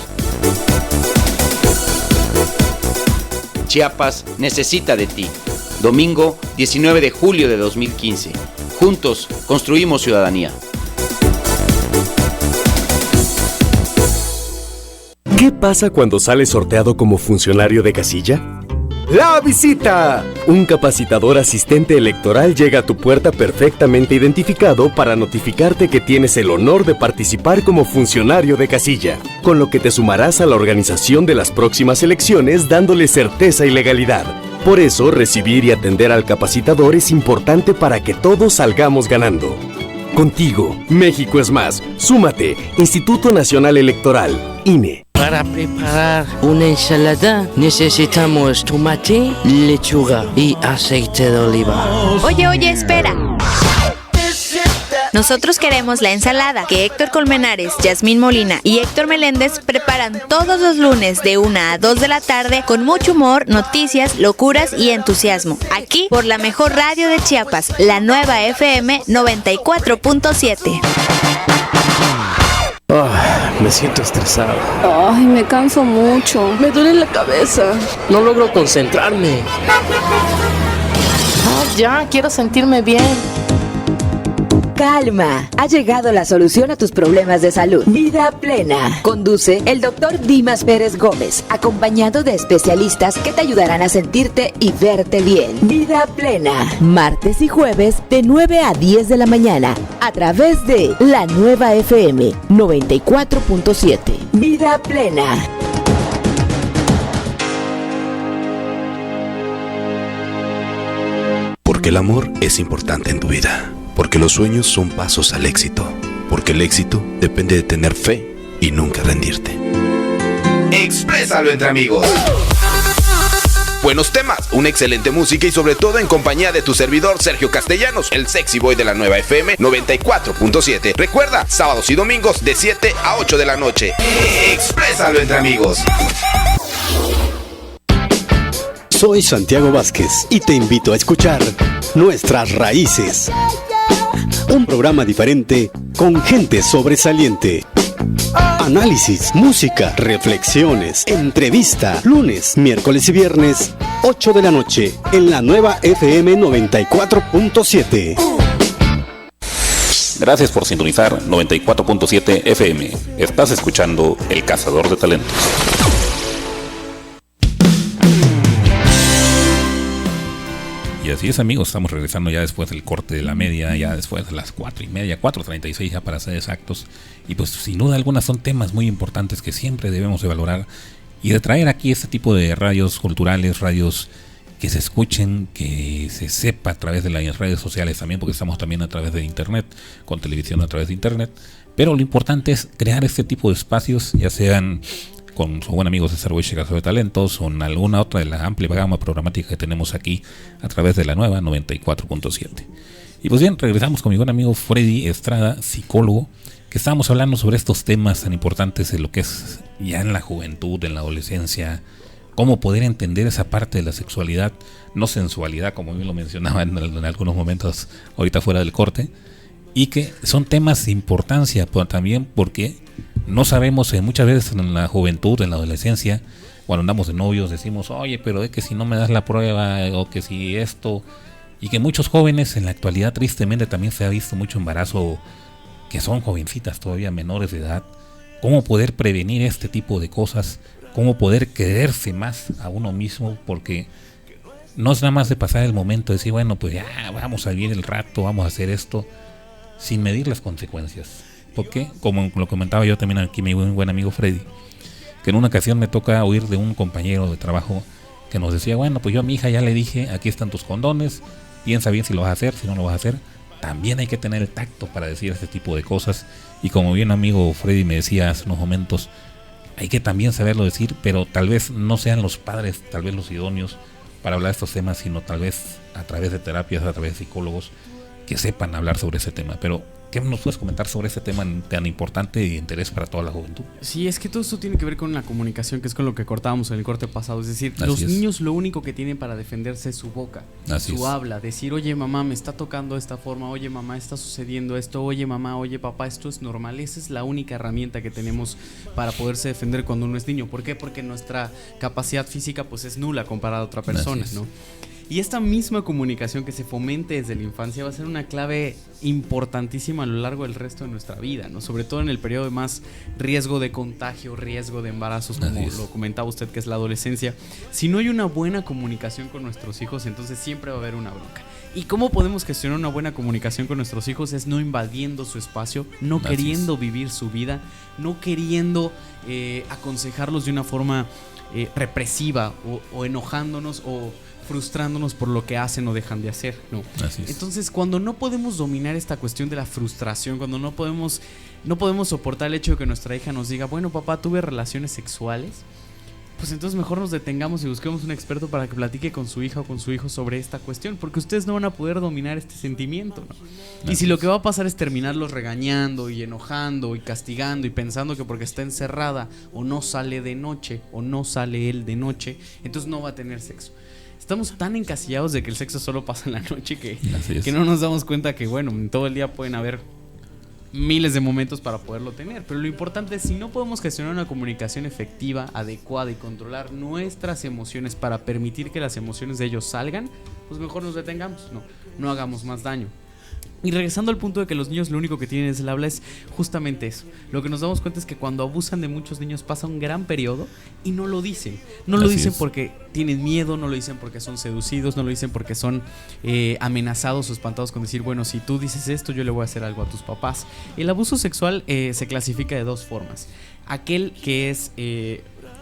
Chiapas necesita de ti. Domingo 19 de julio de 2015. Juntos construimos ciudadanía. ¿Qué pasa cuando sales sorteado como funcionario de casilla? ¡La visita! Un capacitador asistente electoral llega a tu puerta perfectamente identificado para notificarte que tienes el honor de participar como funcionario de casilla, con lo que te sumarás a la organización de las próximas elecciones dándole certeza y legalidad. Por eso, recibir y atender al capacitador es importante para que todos salgamos ganando. Contigo, México es más. Súmate, Instituto Nacional Electoral, INE. Para preparar una ensalada necesitamos tomate, lechuga y aceite de oliva. Oye, espera. Nosotros queremos la ensalada que Héctor Colmenares, Yasmín Molina y Héctor Meléndez preparan todos los lunes de 1 a 2 de la tarde con mucho humor, noticias, locuras y entusiasmo. Aquí por la mejor radio de Chiapas, la Nueva FM 94.7. Me siento estresado. Ay, me canso mucho. Me duele la cabeza. No logro concentrarme. Ya, quiero sentirme bien. Calma, ha llegado la solución a tus problemas de salud. Vida Plena. Conduce el doctor Dimas Pérez Gómez, acompañado de especialistas que te ayudarán a sentirte y verte bien. Vida Plena. Martes y jueves de 9 a 10 de la mañana a través de la Nueva FM 94.7. Vida Plena. Porque el amor es importante en tu vida. Porque los sueños son pasos al éxito. Porque el éxito depende de tener fe y nunca rendirte. Exprésalo entre amigos. Buenos temas, una excelente música y sobre todo en compañía de tu servidor Sergio Castellanos, el sexy boy de la Nueva FM 94.7. Recuerda, sábados y domingos de 7 a 8 de la noche. Exprésalo entre amigos. Soy Santiago Vázquez y te invito a escuchar Nuestras Raíces. Un programa diferente con gente sobresaliente. Análisis, música, reflexiones, entrevista, lunes, miércoles y viernes 8 de la noche, en la nueva FM 94.7. Gracias por sintonizar 94.7 FM. Estás escuchando El Cazador de Talentos. Y así es, amigos, estamos regresando ya después del corte de la media, ya después de las 4:30, 4:36 ya para ser exactos. Y pues sin duda alguna son temas muy importantes que siempre debemos de valorar y de traer aquí este tipo de radios culturales, radios que se escuchen, que se sepa a través de las redes sociales también, porque estamos también a través de internet, con televisión a través de internet. Pero lo importante es crear este tipo de espacios, ya sean con su buen amigo César Hueche, Cazador de Talentos, o en alguna otra de la amplia gama programática que tenemos aquí a través de la nueva 94.7. Y pues bien, regresamos con mi buen amigo Freddy Estrada, psicólogo, que estábamos hablando sobre estos temas tan importantes de lo que es ya en la juventud, en la adolescencia, cómo poder entender esa parte de la sexualidad, no sensualidad, como bien lo mencionaba en algunos momentos ahorita fuera del corte, y que son temas de importancia también porque no sabemos, muchas veces en la juventud, en la adolescencia, cuando andamos de novios decimos, oye, pero es que si no me das la prueba, o que si esto, y que muchos jóvenes en la actualidad tristemente también se ha visto mucho embarazo, que son jovencitas todavía menores de edad. Cómo poder prevenir este tipo de cosas, cómo poder quererse más a uno mismo, porque no es nada más de pasar el momento de decir, bueno, pues ya vamos a vivir el rato, vamos a hacer esto, sin medir las consecuencias. Porque, como lo comentaba yo también aquí, mi buen amigo Freddy, que en una ocasión me toca oír de un compañero de trabajo que nos decía, bueno, pues yo a mi hija ya le dije, aquí están tus condones, piensa bien si lo vas a hacer, si no lo vas a hacer. También hay que tener el tacto para decir este tipo de cosas, y como bien amigo Freddy me decía hace unos momentos, hay que también saberlo decir, pero tal vez no sean los padres, tal vez los idóneos para hablar de estos temas, sino tal vez a través de terapias, a través de psicólogos que sepan hablar sobre ese tema. Pero ¿qué nos puedes comentar sobre este tema tan importante y de interés para toda la juventud? Sí, es que todo esto tiene que ver con la comunicación, que es con lo que cortábamos en el corte pasado. Es decir, Así los es. niños lo único que tienen para defenderse es su boca, Así su es. habla. Decir, oye mamá, me está tocando de esta forma, oye mamá, está sucediendo esto, oye mamá, oye papá, esto es normal. Esa es la única herramienta que tenemos para poderse defender cuando uno es niño. ¿Por qué? Porque nuestra capacidad física pues es nula comparada a otra persona, ¿no? Y esta misma comunicación que se fomente desde la infancia va a ser una clave importantísima a lo largo del resto de nuestra vida, ¿no? Sobre todo en el periodo de más riesgo de contagio, riesgo de embarazos, como lo comentaba usted, que es la adolescencia. Si no hay una buena comunicación con nuestros hijos, entonces siempre va a haber una bronca. ¿Y cómo podemos gestionar una buena comunicación con nuestros hijos? Es no invadiendo su espacio, no queriendo vivir su vida, no queriendo aconsejarlos de una forma represiva o enojándonos o frustrándonos por lo que hacen o dejan de hacer, ¿no? Entonces, cuando no podemos dominar esta cuestión de la frustración, cuando no podemos soportar el hecho de que nuestra hija nos diga, bueno papá, tuve relaciones sexuales, pues entonces mejor nos detengamos y busquemos un experto para que platique con su hija o con su hijo sobre esta cuestión, porque ustedes no van a poder dominar este sentimiento, ¿no? Y si lo que va a pasar es terminarlos regañando y enojando y castigando y pensando que porque está encerrada o no sale de noche o no sale él de noche, entonces no va a tener sexo. Estamos tan encasillados de que el sexo solo pasa en la noche que no nos damos cuenta que, bueno, en todo el día pueden haber miles de momentos para poderlo tener. Pero lo importante es, si no podemos gestionar una comunicación efectiva, adecuada y controlar nuestras emociones para permitir que las emociones de ellos salgan, pues mejor nos detengamos, no hagamos más daño. Y regresando al punto de que los niños lo único que tienen es el habla, es justamente eso. Lo que nos damos cuenta es que cuando abusan de muchos niños pasa un gran periodo y no lo dicen. No lo dicen porque tienen miedo, no lo dicen porque son seducidos, no lo dicen porque son amenazados o espantados con decir, bueno, si tú dices esto, yo le voy a hacer algo a tus papás. El abuso sexual se clasifica de dos formas. Aquel que es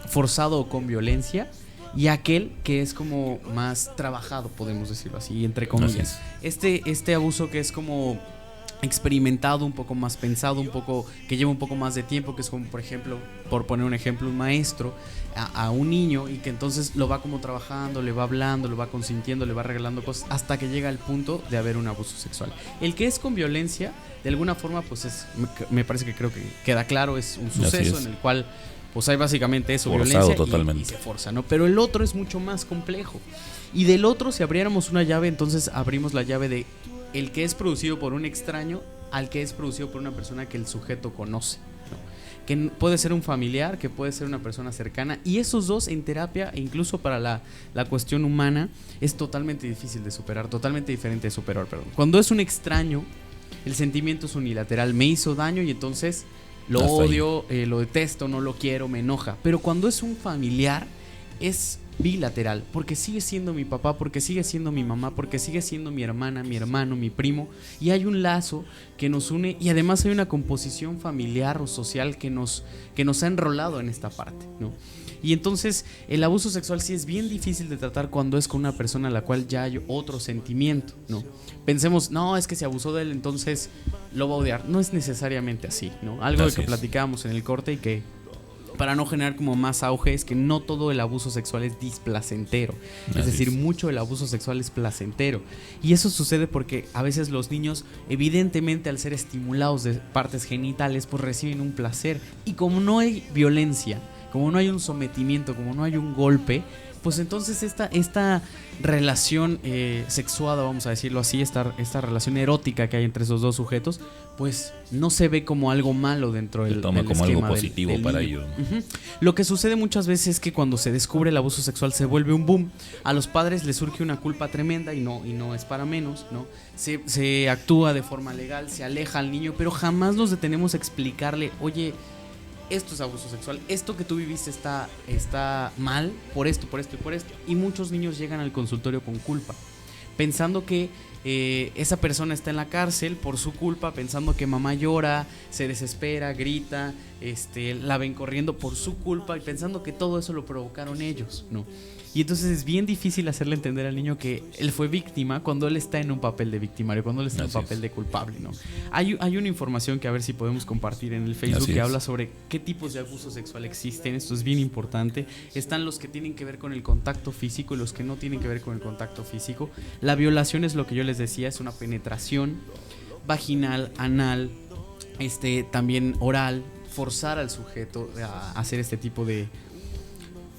forzado o con violencia, y aquel que es como más trabajado, podemos decirlo así, entre comillas. Este abuso que es como experimentado, un poco más pensado, un poco que lleva un poco más de tiempo, que es como, por ejemplo, por poner un ejemplo, un maestro a un niño, y que entonces lo va como trabajando, le va hablando, lo va consintiendo, le va regalando cosas hasta que llega al punto de haber un abuso sexual. El que es con violencia, de alguna forma, pues me parece que creo que queda claro, es un suceso en el cual pues hay básicamente eso, forzado, violencia totalmente. y se forza, ¿no? Pero el otro es mucho más complejo. Y del otro, si abriéramos una llave, entonces abrimos la llave de el que es producido por un extraño al que es producido por una persona que el sujeto conoce, ¿no? que puede ser un familiar, que puede ser una persona cercana, y esos dos en terapia, e incluso para la cuestión humana, es totalmente difícil de superar, totalmente diferente de superar, perdón. Cuando es un extraño, el sentimiento es unilateral, me hizo daño y entonces lo odio, lo detesto, no lo quiero, me enoja. Pero cuando es un familiar, es bilateral, porque sigue siendo mi papá, porque sigue siendo mi mamá, porque sigue siendo mi hermana, mi hermano, mi primo, y hay un lazo que nos une, y además hay una composición familiar o social que nos ha enrolado en esta parte, ¿no? Y entonces el abuso sexual sí es bien difícil de tratar cuando es con una persona a la cual ya hay otro sentimiento, ¿no? Pensemos, no, es que se abusó de él, entonces lo va a odiar. No es necesariamente así, ¿no? Algo de que platicábamos en el corte y que, para no generar como más auge, es que no todo el abuso sexual es displacentero. Es decir, mucho del abuso sexual es placentero. Y eso sucede porque a veces los niños, evidentemente al ser estimulados de partes genitales, pues reciben un placer. Y como no hay violencia, como no hay un sometimiento, como no hay un golpe, pues entonces esta relación sexuada, vamos a decirlo así, esta relación erótica que hay entre esos dos sujetos, pues no se ve como algo malo dentro del toma como algo positivo para ellos, ¿no? Lo que sucede muchas veces es que cuando se descubre el abuso sexual se vuelve un boom. A los padres les surge una culpa tremenda y no es para menos, ¿no? Se actúa de forma legal, se aleja al niño, pero jamás nos detenemos a explicarle, oye, esto es abuso sexual, esto que tú viviste está mal por esto y por esto. Y muchos niños llegan al consultorio con culpa, pensando que esa persona está en la cárcel por su culpa, pensando que mamá llora, se desespera, grita, la ven corriendo por su culpa y pensando que todo eso lo provocaron ellos, ¿no? Y entonces es bien difícil hacerle entender al niño que él fue víctima cuando él está en un papel de victimario, cuando él está en un papel de culpable, ¿no? Hay una información que a ver si podemos compartir en el Facebook que habla sobre qué tipos de abuso sexual existen. Esto es bien importante. Están los que tienen que ver con el contacto físico y los que no tienen que ver con el contacto físico. La violación es lo que yo les decía, es una penetración vaginal, anal, también oral, forzar al sujeto a hacer este tipo de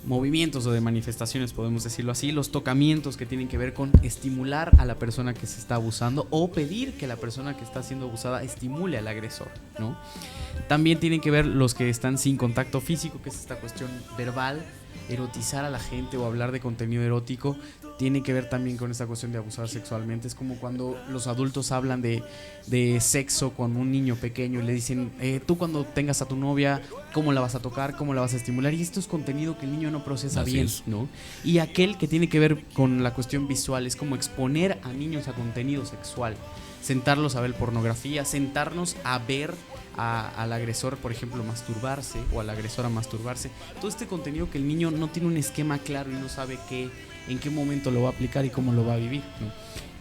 movimientos o de manifestaciones, podemos decirlo así. Los tocamientos, que tienen que ver con estimular a la persona que se está abusando o pedir que la persona que está siendo abusada estimule al agresor, ¿no? También tienen que ver los que están sin contacto físico, que es esta cuestión verbal, erotizar a la gente o hablar de contenido erótico. Tiene que ver también con esta cuestión de abusar sexualmente. Es como cuando los adultos hablan de sexo con un niño pequeño y le dicen, tú cuando tengas a tu novia, ¿cómo la vas a tocar? ¿Cómo la vas a estimular? Y esto es contenido que el niño no procesa bien, ¿no? Y aquel que tiene que ver con la cuestión visual es como exponer a niños a contenido sexual, sentarlos a ver pornografía, sentarnos a ver al agresor, por ejemplo, masturbarse, o a la agresora masturbarse. Todo este contenido que el niño no tiene un esquema claro y no sabe en qué momento lo va a aplicar y cómo lo va a vivir, ¿no?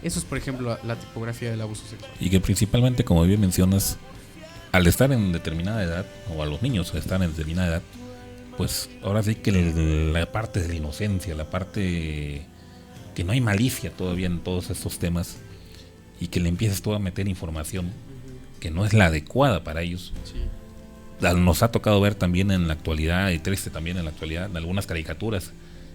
Eso es, por ejemplo, la tipografía del abuso sexual. Y que principalmente, como bien mencionas, al estar en determinada edad, o a los niños que están en determinada edad, pues ahora sí que la parte de la inocencia, la parte que no hay malicia todavía en todos estos temas, y que le empiezas tú a meter información que no es la adecuada para ellos. Nos ha tocado ver también en la actualidad, y triste también en la actualidad, en algunas caricaturas,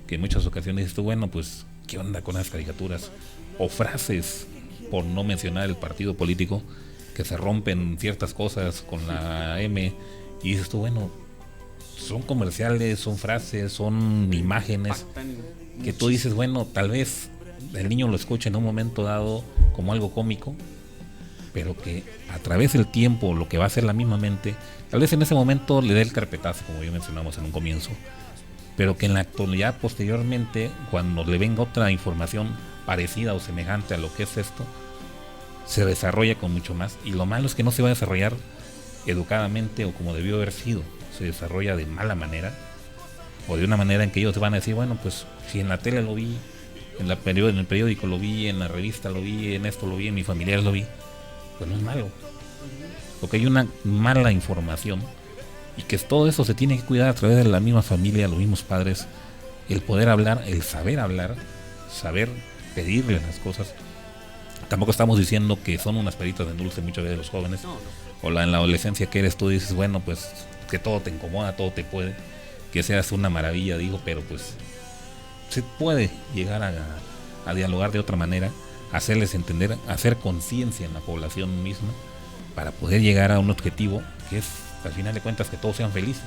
que en muchas ocasiones dices tú, bueno, pues, ¿qué onda con las caricaturas? O frases, por no mencionar el partido político, que se rompen ciertas cosas con la M, y dices tú, bueno, son comerciales, son frases, son imágenes, que tú dices, bueno, tal vez el niño lo escuche en un momento dado como algo cómico, pero que a través del tiempo, lo que va a hacer la misma mente, tal vez en ese momento le dé el carpetazo, como ya mencionamos en un comienzo, pero que en la actualidad, posteriormente, cuando le venga otra información parecida o semejante a lo que es esto, se desarrolla con mucho más. Y lo malo es que no se va a desarrollar educadamente o como debió haber sido. Se desarrolla de mala manera, o de una manera en que ellos van a decir, bueno, pues si en la tele lo vi, en el periódico lo vi, en la revista lo vi, en esto lo vi, en mi familiar lo vi, pues no es malo, porque hay una mala información, y que todo eso se tiene que cuidar a través de la misma familia, los mismos padres, el poder hablar, el saber hablar, saber pedirle las cosas. Tampoco estamos diciendo que son unas peritas de dulce muchas veces los jóvenes, o en la adolescencia que eres tú, dices, bueno, pues que todo te incomoda, todo te puede, que seas una maravilla, digo, pero pues se puede llegar a dialogar de otra manera, hacerles entender, hacer conciencia en la población misma, para poder llegar a un objetivo que es al final de cuentas que todos sean felices.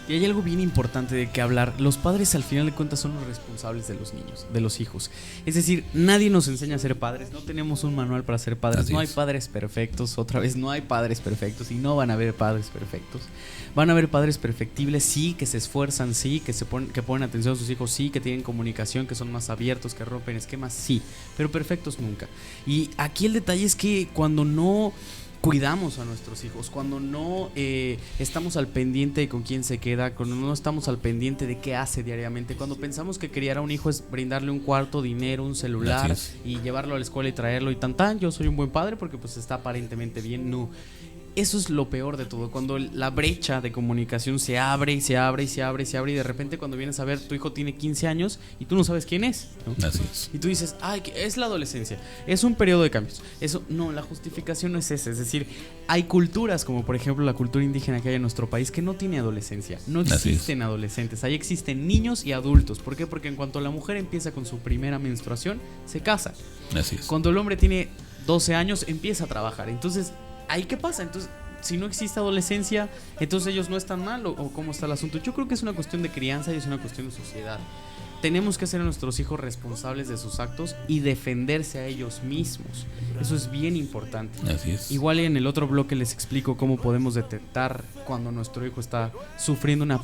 Y hay algo bien importante de que hablar. Los padres al final de cuentas son los responsables de los niños, de los hijos. Es decir, nadie nos enseña a ser padres. No tenemos un manual para ser padres. No hay padres perfectos. Otra vez, no hay padres perfectos y no van a haber padres perfectos. Van a haber padres perfectibles, sí, que se esfuerzan, sí, que ponen atención a sus hijos, sí, que tienen comunicación, que son más abiertos, que rompen esquemas, sí. Pero perfectos nunca. Y aquí el detalle es que cuando no cuidamos a nuestros hijos, cuando no estamos al pendiente de con quién se queda, cuando no estamos al pendiente de qué hace diariamente, cuando pensamos que criar a un hijo es brindarle un cuarto, dinero, un celular y llevarlo a la escuela y traerlo y tan, yo soy un buen padre porque pues está aparentemente bien. No, eso es lo peor de todo, cuando la brecha de comunicación se abre y se abre y se abre y se abre y de repente cuando vienes a ver, tu hijo tiene 15 años y tú no sabes quién es, ¿no? Así es. Y tú dices, ay, es la adolescencia, es un periodo de cambios. Eso, no, la justificación no es esa. Es decir, hay culturas como por ejemplo la cultura indígena que hay en nuestro país que no tiene adolescencia. No existen adolescentes, ahí existen niños y adultos. ¿Por qué? Porque en cuanto la mujer empieza con su primera menstruación, se casa. Así es. Cuando el hombre tiene 12 años, empieza a trabajar. Entonces, ¿ahí qué pasa? Entonces, si no existe adolescencia, entonces ellos no están mal, o cómo está el asunto. Yo creo que es una cuestión de crianza y es una cuestión de sociedad. Tenemos que hacer a nuestros hijos responsables de sus actos y defenderse a ellos mismos. Eso es bien importante. Así es. Igual en el otro bloque les explico cómo podemos detectar cuando nuestro hijo está sufriendo un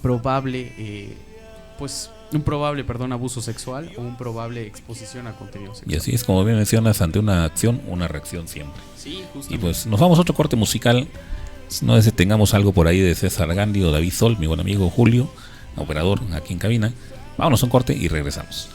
probable abuso sexual o un probable exposición a contenido sexual. Y así es, como bien mencionas, ante una acción, una reacción siempre. Sí, justamente. Y pues nos vamos a otro corte musical. No sé si tengamos algo por ahí de César Gandhi o David Sol, mi buen amigo Julio, operador aquí en cabina. Vámonos a un corte y regresamos.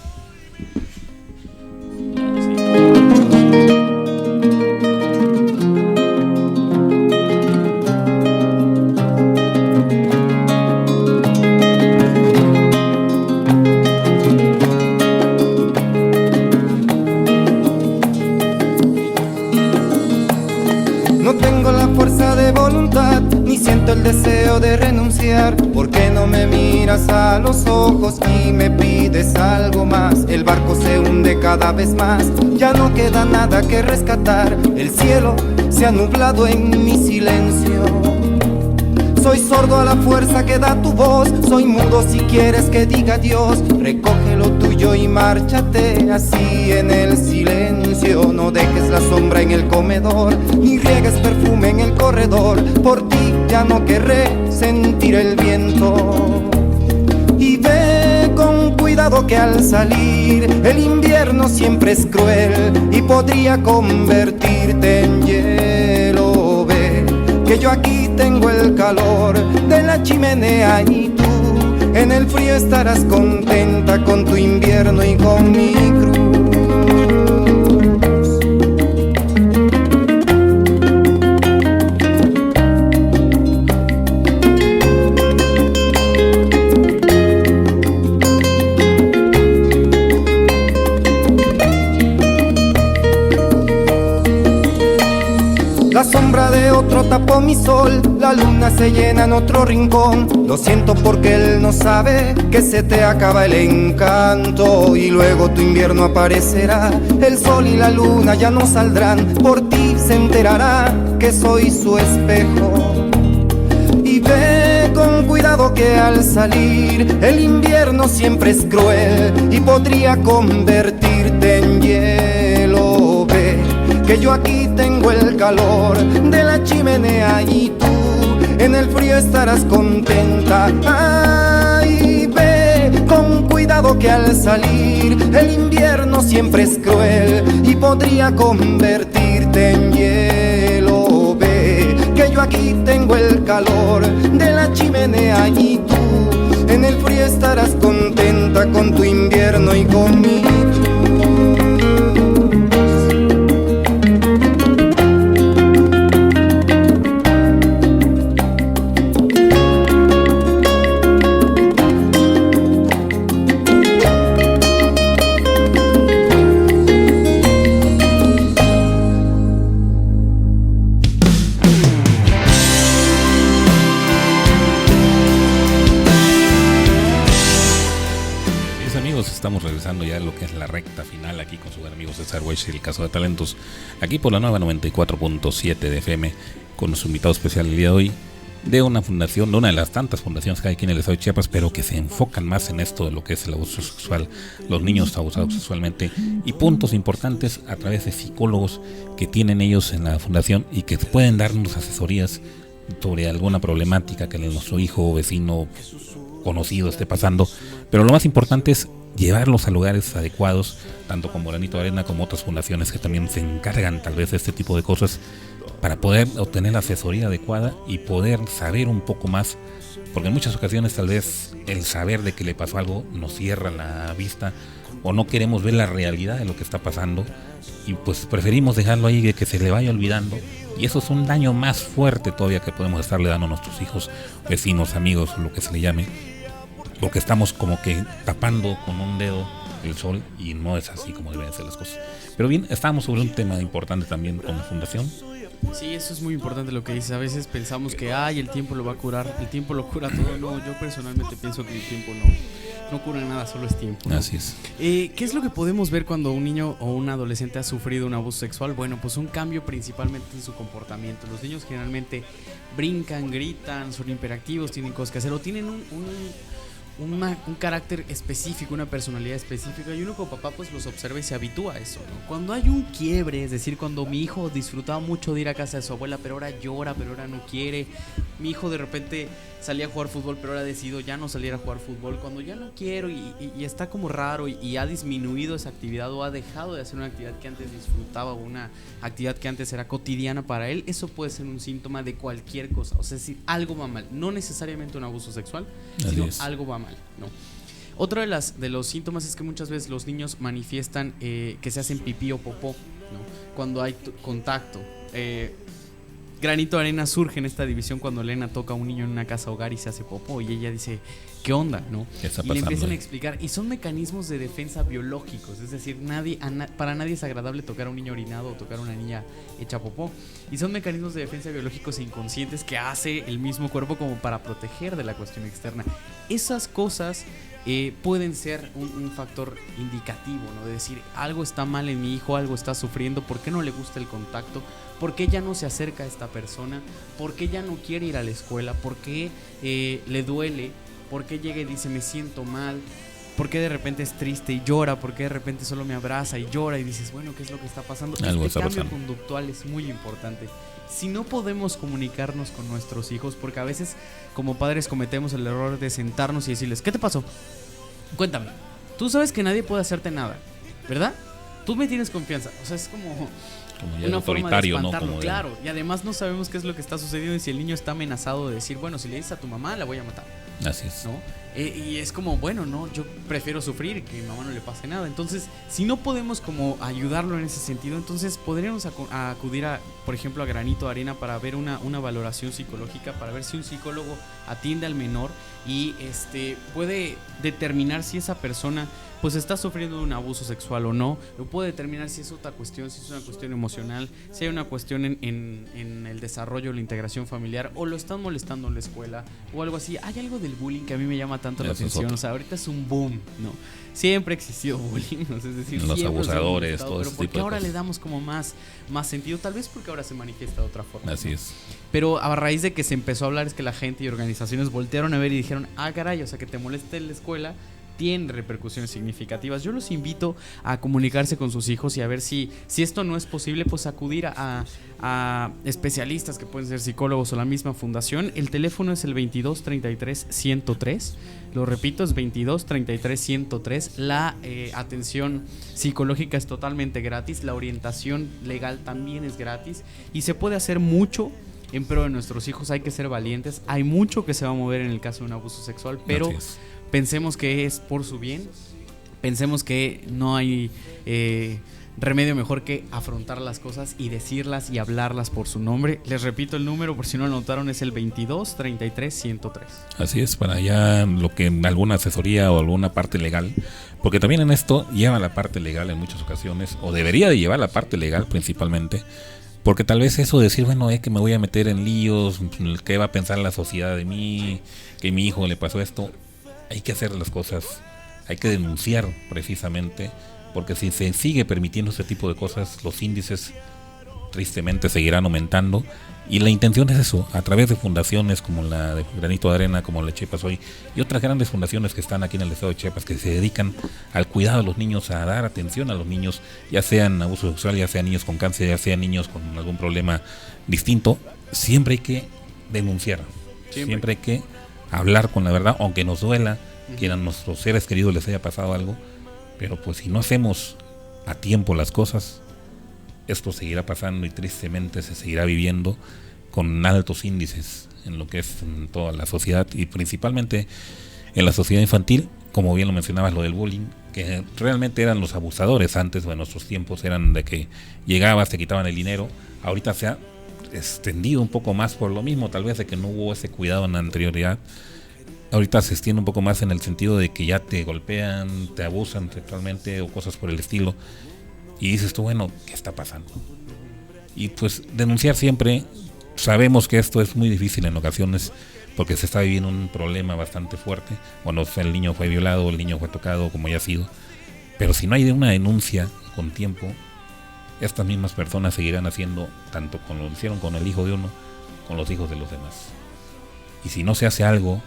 No tengo la fuerza de voluntad, ni siento el deseo de renunciar. ¿Por qué no me miras a los ojos y me pides algo más? El barco se hunde cada vez más, ya no queda nada que rescatar. El cielo se ha nublado en mi silencio. Soy sordo a la fuerza que da tu voz, soy mudo si quieres que diga Dios. Recoge lo tuyo y márchate así en el silencio. No dejes la sombra en el comedor, ni riegues perfume en el corredor. Por ti ya no querré sentir el viento. Y ve con cuidado que al salir el invierno siempre es cruel y podría convertirte en hielo. Ve que yo aquí tengo el calor de la chimenea y tú en el frío estarás contenta con tu invierno y con mi cruz. La sombra de otro tapó mi sol, la luna se llena en otro rincón. Lo siento porque él no sabe que se te acaba el encanto. Y luego tu invierno aparecerá, el sol y la luna ya no saldrán. Por ti se enterará que soy su espejo. Y ve con cuidado que al salir el invierno siempre es cruel y podría convertirte en hielo. Ve que yo aquí tengo el calor de la chimenea y tú en el frío estarás contenta. Ay, ve con cuidado que al salir el invierno siempre es cruel y podría convertirte en hielo. Ve que yo aquí tengo el calor de la chimenea y tú en el frío estarás contenta con tu invierno y con mi cruz. Estamos regresando ya a lo que es la recta final aquí con su buen amigo César Weiss y el Caso de Talentos, aquí por la nueva 94.7 de FM, con nuestro invitado especial el día de hoy, de una fundación, de una de las tantas fundaciones que hay aquí en el estado de Chiapas, pero que se enfocan más en esto de lo que es el abuso sexual, los niños abusados sexualmente, y puntos importantes a través de psicólogos que tienen ellos en la fundación y que pueden darnos asesorías sobre alguna problemática que nuestro hijo, vecino, conocido esté pasando. Pero lo más importante es llevarlos a lugares adecuados, tanto como Granito de Arena como otras fundaciones que también se encargan tal vez de este tipo de cosas, para poder obtener la asesoría adecuada y poder saber un poco más, porque en muchas ocasiones tal vez el saber de que le pasó algo nos cierra la vista o no queremos ver la realidad de lo que está pasando y pues preferimos dejarlo ahí, de que se le vaya olvidando, y eso es un daño más fuerte todavía que podemos estarle dando a nuestros hijos, vecinos, amigos o lo que se le llame, porque estamos como que tapando con un dedo el sol y no es así como deben ser las cosas. Pero bien, estábamos sobre un tema importante también con la fundación. Sí, eso es muy importante lo que dices. A veces pensamos que el tiempo lo va a curar, el tiempo lo cura todo. No, yo personalmente pienso que el tiempo no cura nada, solo es tiempo, ¿no? Así es. ¿Qué es lo que podemos ver cuando un niño o un adolescente ha sufrido un abuso sexual? Bueno, pues un cambio principalmente en su comportamiento. Los niños generalmente brincan, gritan, son hiperactivos, tienen cosas que hacer o tienen un carácter específico, una personalidad específica, y uno como papá pues los observa y se habitúa a eso, ¿no? Cuando hay un quiebre, es decir, cuando mi hijo disfrutaba mucho de ir a casa de su abuela, pero ahora llora, pero ahora no quiere, mi hijo de repente salía a jugar fútbol, pero ahora decidido ya no salir a jugar fútbol, cuando ya no quiero y está como raro y ha disminuido esa actividad o ha dejado de hacer una actividad que antes disfrutaba, una actividad que antes era cotidiana para él, eso puede ser un síntoma de cualquier cosa, o sea, es decir, algo va mal, no necesariamente un abuso sexual, sino algo va mal, ¿no? Otro de los síntomas es que muchas veces los niños manifiestan que se hacen pipí o popó, ¿no? Cuando hay contacto. Granito de Arena surge en esta división cuando Elena toca a un niño en una casa hogar y se hace popó y ella dice, ¿qué onda? ¿No? ¿Qué está pasando? Y le empiezan a explicar, y son mecanismos de defensa biológicos, es decir, para nadie es agradable tocar a un niño orinado o tocar a una niña hecha popó, y son mecanismos de defensa biológicos e inconscientes que hace el mismo cuerpo como para proteger de la cuestión externa. Esas cosas pueden ser un factor indicativo, ¿no? De decir, algo está mal en mi hijo, algo está sufriendo, ¿por qué no le gusta el contacto? ¿Por qué ya no se acerca a esta persona? ¿Por qué ya no quiere ir a la escuela? ¿Por qué le duele? ¿Por qué llega y dice me siento mal? ¿Por qué de repente es triste y llora? ¿Por qué de repente solo me abraza y llora? Y dices, bueno, ¿qué es lo que está pasando? Este cambio conductual es muy importante. Si no podemos comunicarnos con nuestros hijos, porque a veces como padres cometemos el error de sentarnos y decirles, ¿qué te pasó? Cuéntame. Tú sabes que nadie puede hacerte nada, ¿verdad? Tú me tienes confianza. O sea, es como ya una autoritario, forma de espantarlo, ¿no? claro. Y además no sabemos qué es lo que está sucediendo y si el niño está amenazado de decir, bueno, si le dices a tu mamá, la voy a matar. Así es. ¿No? Y es como, bueno, no, yo prefiero sufrir y que a mi mamá no le pase nada. Entonces, si no podemos como ayudarlo en ese sentido, entonces podríamos acudir por ejemplo, a Granito de Arena para ver una valoración psicológica, para ver si un psicólogo atiende al menor y puede determinar si esa persona pues está sufriendo un abuso sexual o no, lo puede determinar si es otra cuestión, si es una cuestión emocional, si hay una cuestión en el desarrollo, la integración familiar, o lo están molestando en la escuela o algo así. Hay algo del bullying que a mí me llama tanto la atención, o sea, ahorita es un boom, ¿no? Siempre ha existido bullying, ¿no? Es decir, los abusadores, todo ese tipo de cosas. Porque ahora le damos como más sentido, tal vez porque ahora se manifiesta de otra forma. Así es. Pero a raíz de que se empezó a hablar es que la gente y organizaciones voltearon a ver y dijeron, caray, o sea, que te moleste en la escuela tiene repercusiones significativas. Yo los invito a comunicarse con sus hijos y a ver si esto no es posible, pues acudir a especialistas que pueden ser psicólogos o la misma fundación. El teléfono es el 22 33 103. Lo repito, es 22 33 103. La atención psicológica es totalmente gratis. La orientación legal también es gratis. Y se puede hacer mucho en pro de nuestros hijos. Hay que ser valientes. Hay mucho que se va a mover en el caso de un abuso sexual, pero pensemos que es por su bien, pensemos que no hay remedio mejor que afrontar las cosas y decirlas y hablarlas por su nombre. Les repito el número, por si no lo notaron, es el 22 33 103. Así es, para ya lo que alguna asesoría o alguna parte legal, porque también en esto lleva la parte legal en muchas ocasiones, o debería de llevar la parte legal principalmente, porque tal vez eso de decir, bueno, que me voy a meter en líos, ¿qué va a pensar la sociedad de mí? Que a mi hijo le pasó esto. Hay que hacer las cosas, hay que denunciar precisamente, porque si se sigue permitiendo este tipo de cosas, los índices tristemente seguirán aumentando. Y la intención es eso, a través de fundaciones como la de Granito de Arena, como la Chiapas Hoy, y otras grandes fundaciones que están aquí en el estado de Chiapas, que se dedican al cuidado de los niños, a dar atención a los niños, ya sean abuso sexual, ya sean niños con cáncer, ya sean niños con algún problema distinto. Siempre hay que denunciar, siempre hay que hablar con la verdad, aunque nos duela que a nuestros seres queridos les haya pasado algo, pero pues si no hacemos a tiempo las cosas, esto seguirá pasando y tristemente se seguirá viviendo con altos índices en lo que es en toda la sociedad y principalmente en la sociedad infantil, como bien lo mencionabas, lo del bullying, que realmente eran los abusadores antes, o en nuestros tiempos eran de que llegabas, te quitaban el dinero. Ahorita se ha extendido un poco más por lo mismo, tal vez de que no hubo ese cuidado en la anterioridad. Ahorita se extiende un poco más en el sentido de que ya te golpean, te abusan sexualmente o cosas por el estilo. Y dices tú, bueno, ¿qué está pasando? Y pues denunciar siempre. Sabemos que esto es muy difícil en ocasiones porque se está viviendo un problema bastante fuerte. Bueno, el niño fue violado, el niño fue tocado, como ya ha sido. Pero si no hay una denuncia con tiempo, estas mismas personas seguirán haciendo tanto como lo hicieron con el hijo de uno, con los hijos de los demás. Y si no se hace algo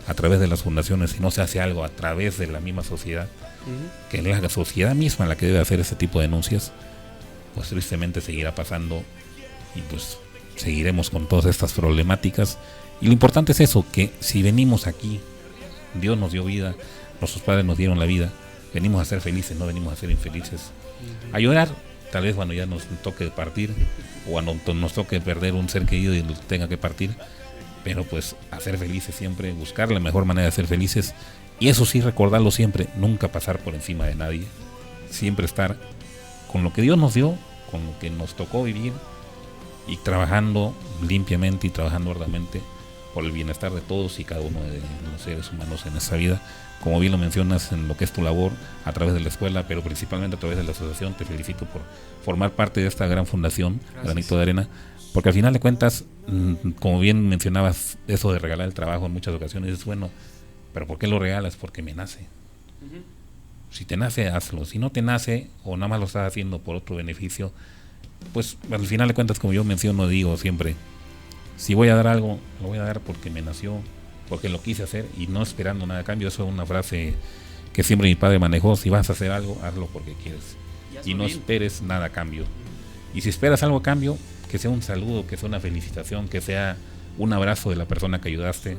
a través de las fundaciones, si no se hace algo a través de la misma sociedad, que es la sociedad misma la que debe hacer ese tipo de denuncias, pues tristemente seguirá pasando y pues seguiremos con todas estas problemáticas. Y lo importante es eso, que si venimos aquí, Dios nos dio vida, nuestros padres nos dieron la vida, venimos a ser felices, no venimos a ser infelices. A llorar, tal vez cuando ya nos toque partir, o cuando nos toque perder un ser querido y nos tenga que partir, pero pues a ser felices siempre, buscar la mejor manera de ser felices. Y eso sí, recordarlo siempre, nunca pasar por encima de nadie, siempre estar con lo que Dios nos dio, con lo que nos tocó vivir y trabajando limpiamente y trabajando arduamente por el bienestar de todos y cada uno de los seres humanos en esta vida. Como bien lo mencionas en lo que es tu labor a través de la escuela, pero principalmente a través de la asociación, te felicito por formar parte de esta gran fundación, Granito de Arena, porque al final de cuentas, como bien mencionabas, eso de regalar el trabajo en muchas ocasiones es bueno. ¿Pero por qué lo regalas? Porque me nace. Si te nace, hazlo. Si no te nace, o nada más lo estás haciendo por otro beneficio, pues al final de cuentas, como yo menciono, digo siempre, si voy a dar algo, lo voy a dar porque me nació, porque lo quise hacer y no esperando nada a cambio. Eso es una frase que siempre mi padre manejó: si vas a hacer algo, hazlo porque quieres. Y no esperes nada a cambio. Y si esperas algo a cambio, que sea un saludo, que sea una felicitación, que sea un abrazo de la persona que ayudaste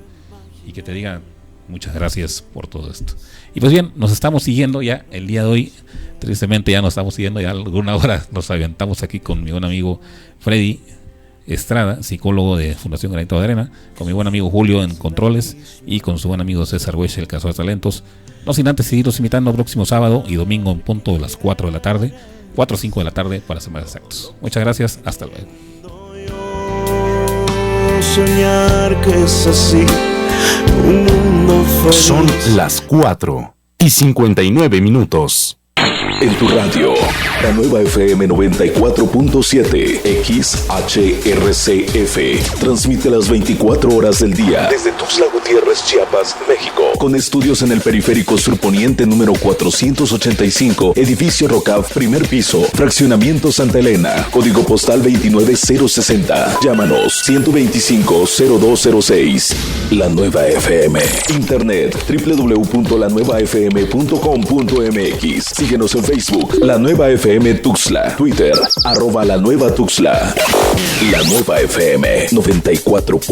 y que te diga: muchas gracias por todo esto. Y pues bien, nos estamos siguiendo ya el día de hoy. Tristemente ya nos estamos siguiendo, ya alguna hora nos aventamos aquí con mi buen amigo Freddy Estrada, psicólogo de Fundación Granito de Arena, con mi buen amigo Julio en controles y con su buen amigo César Hueche, el Cazador de Talentos. No sin antes seguirlos invitando próximo sábado y domingo en punto de las 4 de la tarde, 4 o 5 de la tarde para ser más exactos. Muchas gracias, hasta luego. Soñar que es así. Son las 4:59. En tu radio, la nueva FM 94.7 XHRCF transmite las 24 horas del día desde Tuxtla Gutiérrez, Chiapas, México, con estudios en el periférico surponiente número 485, edificio Rocaf, primer piso, fraccionamiento Santa Elena, código postal 29060. Llámanos 125-0206. La nueva FM. Internet www.lanuevafm.com.mx. Síguenos en Facebook, La Nueva FM Tuxtla. Twitter, @La Nueva Tuxtla. La Nueva FM 94.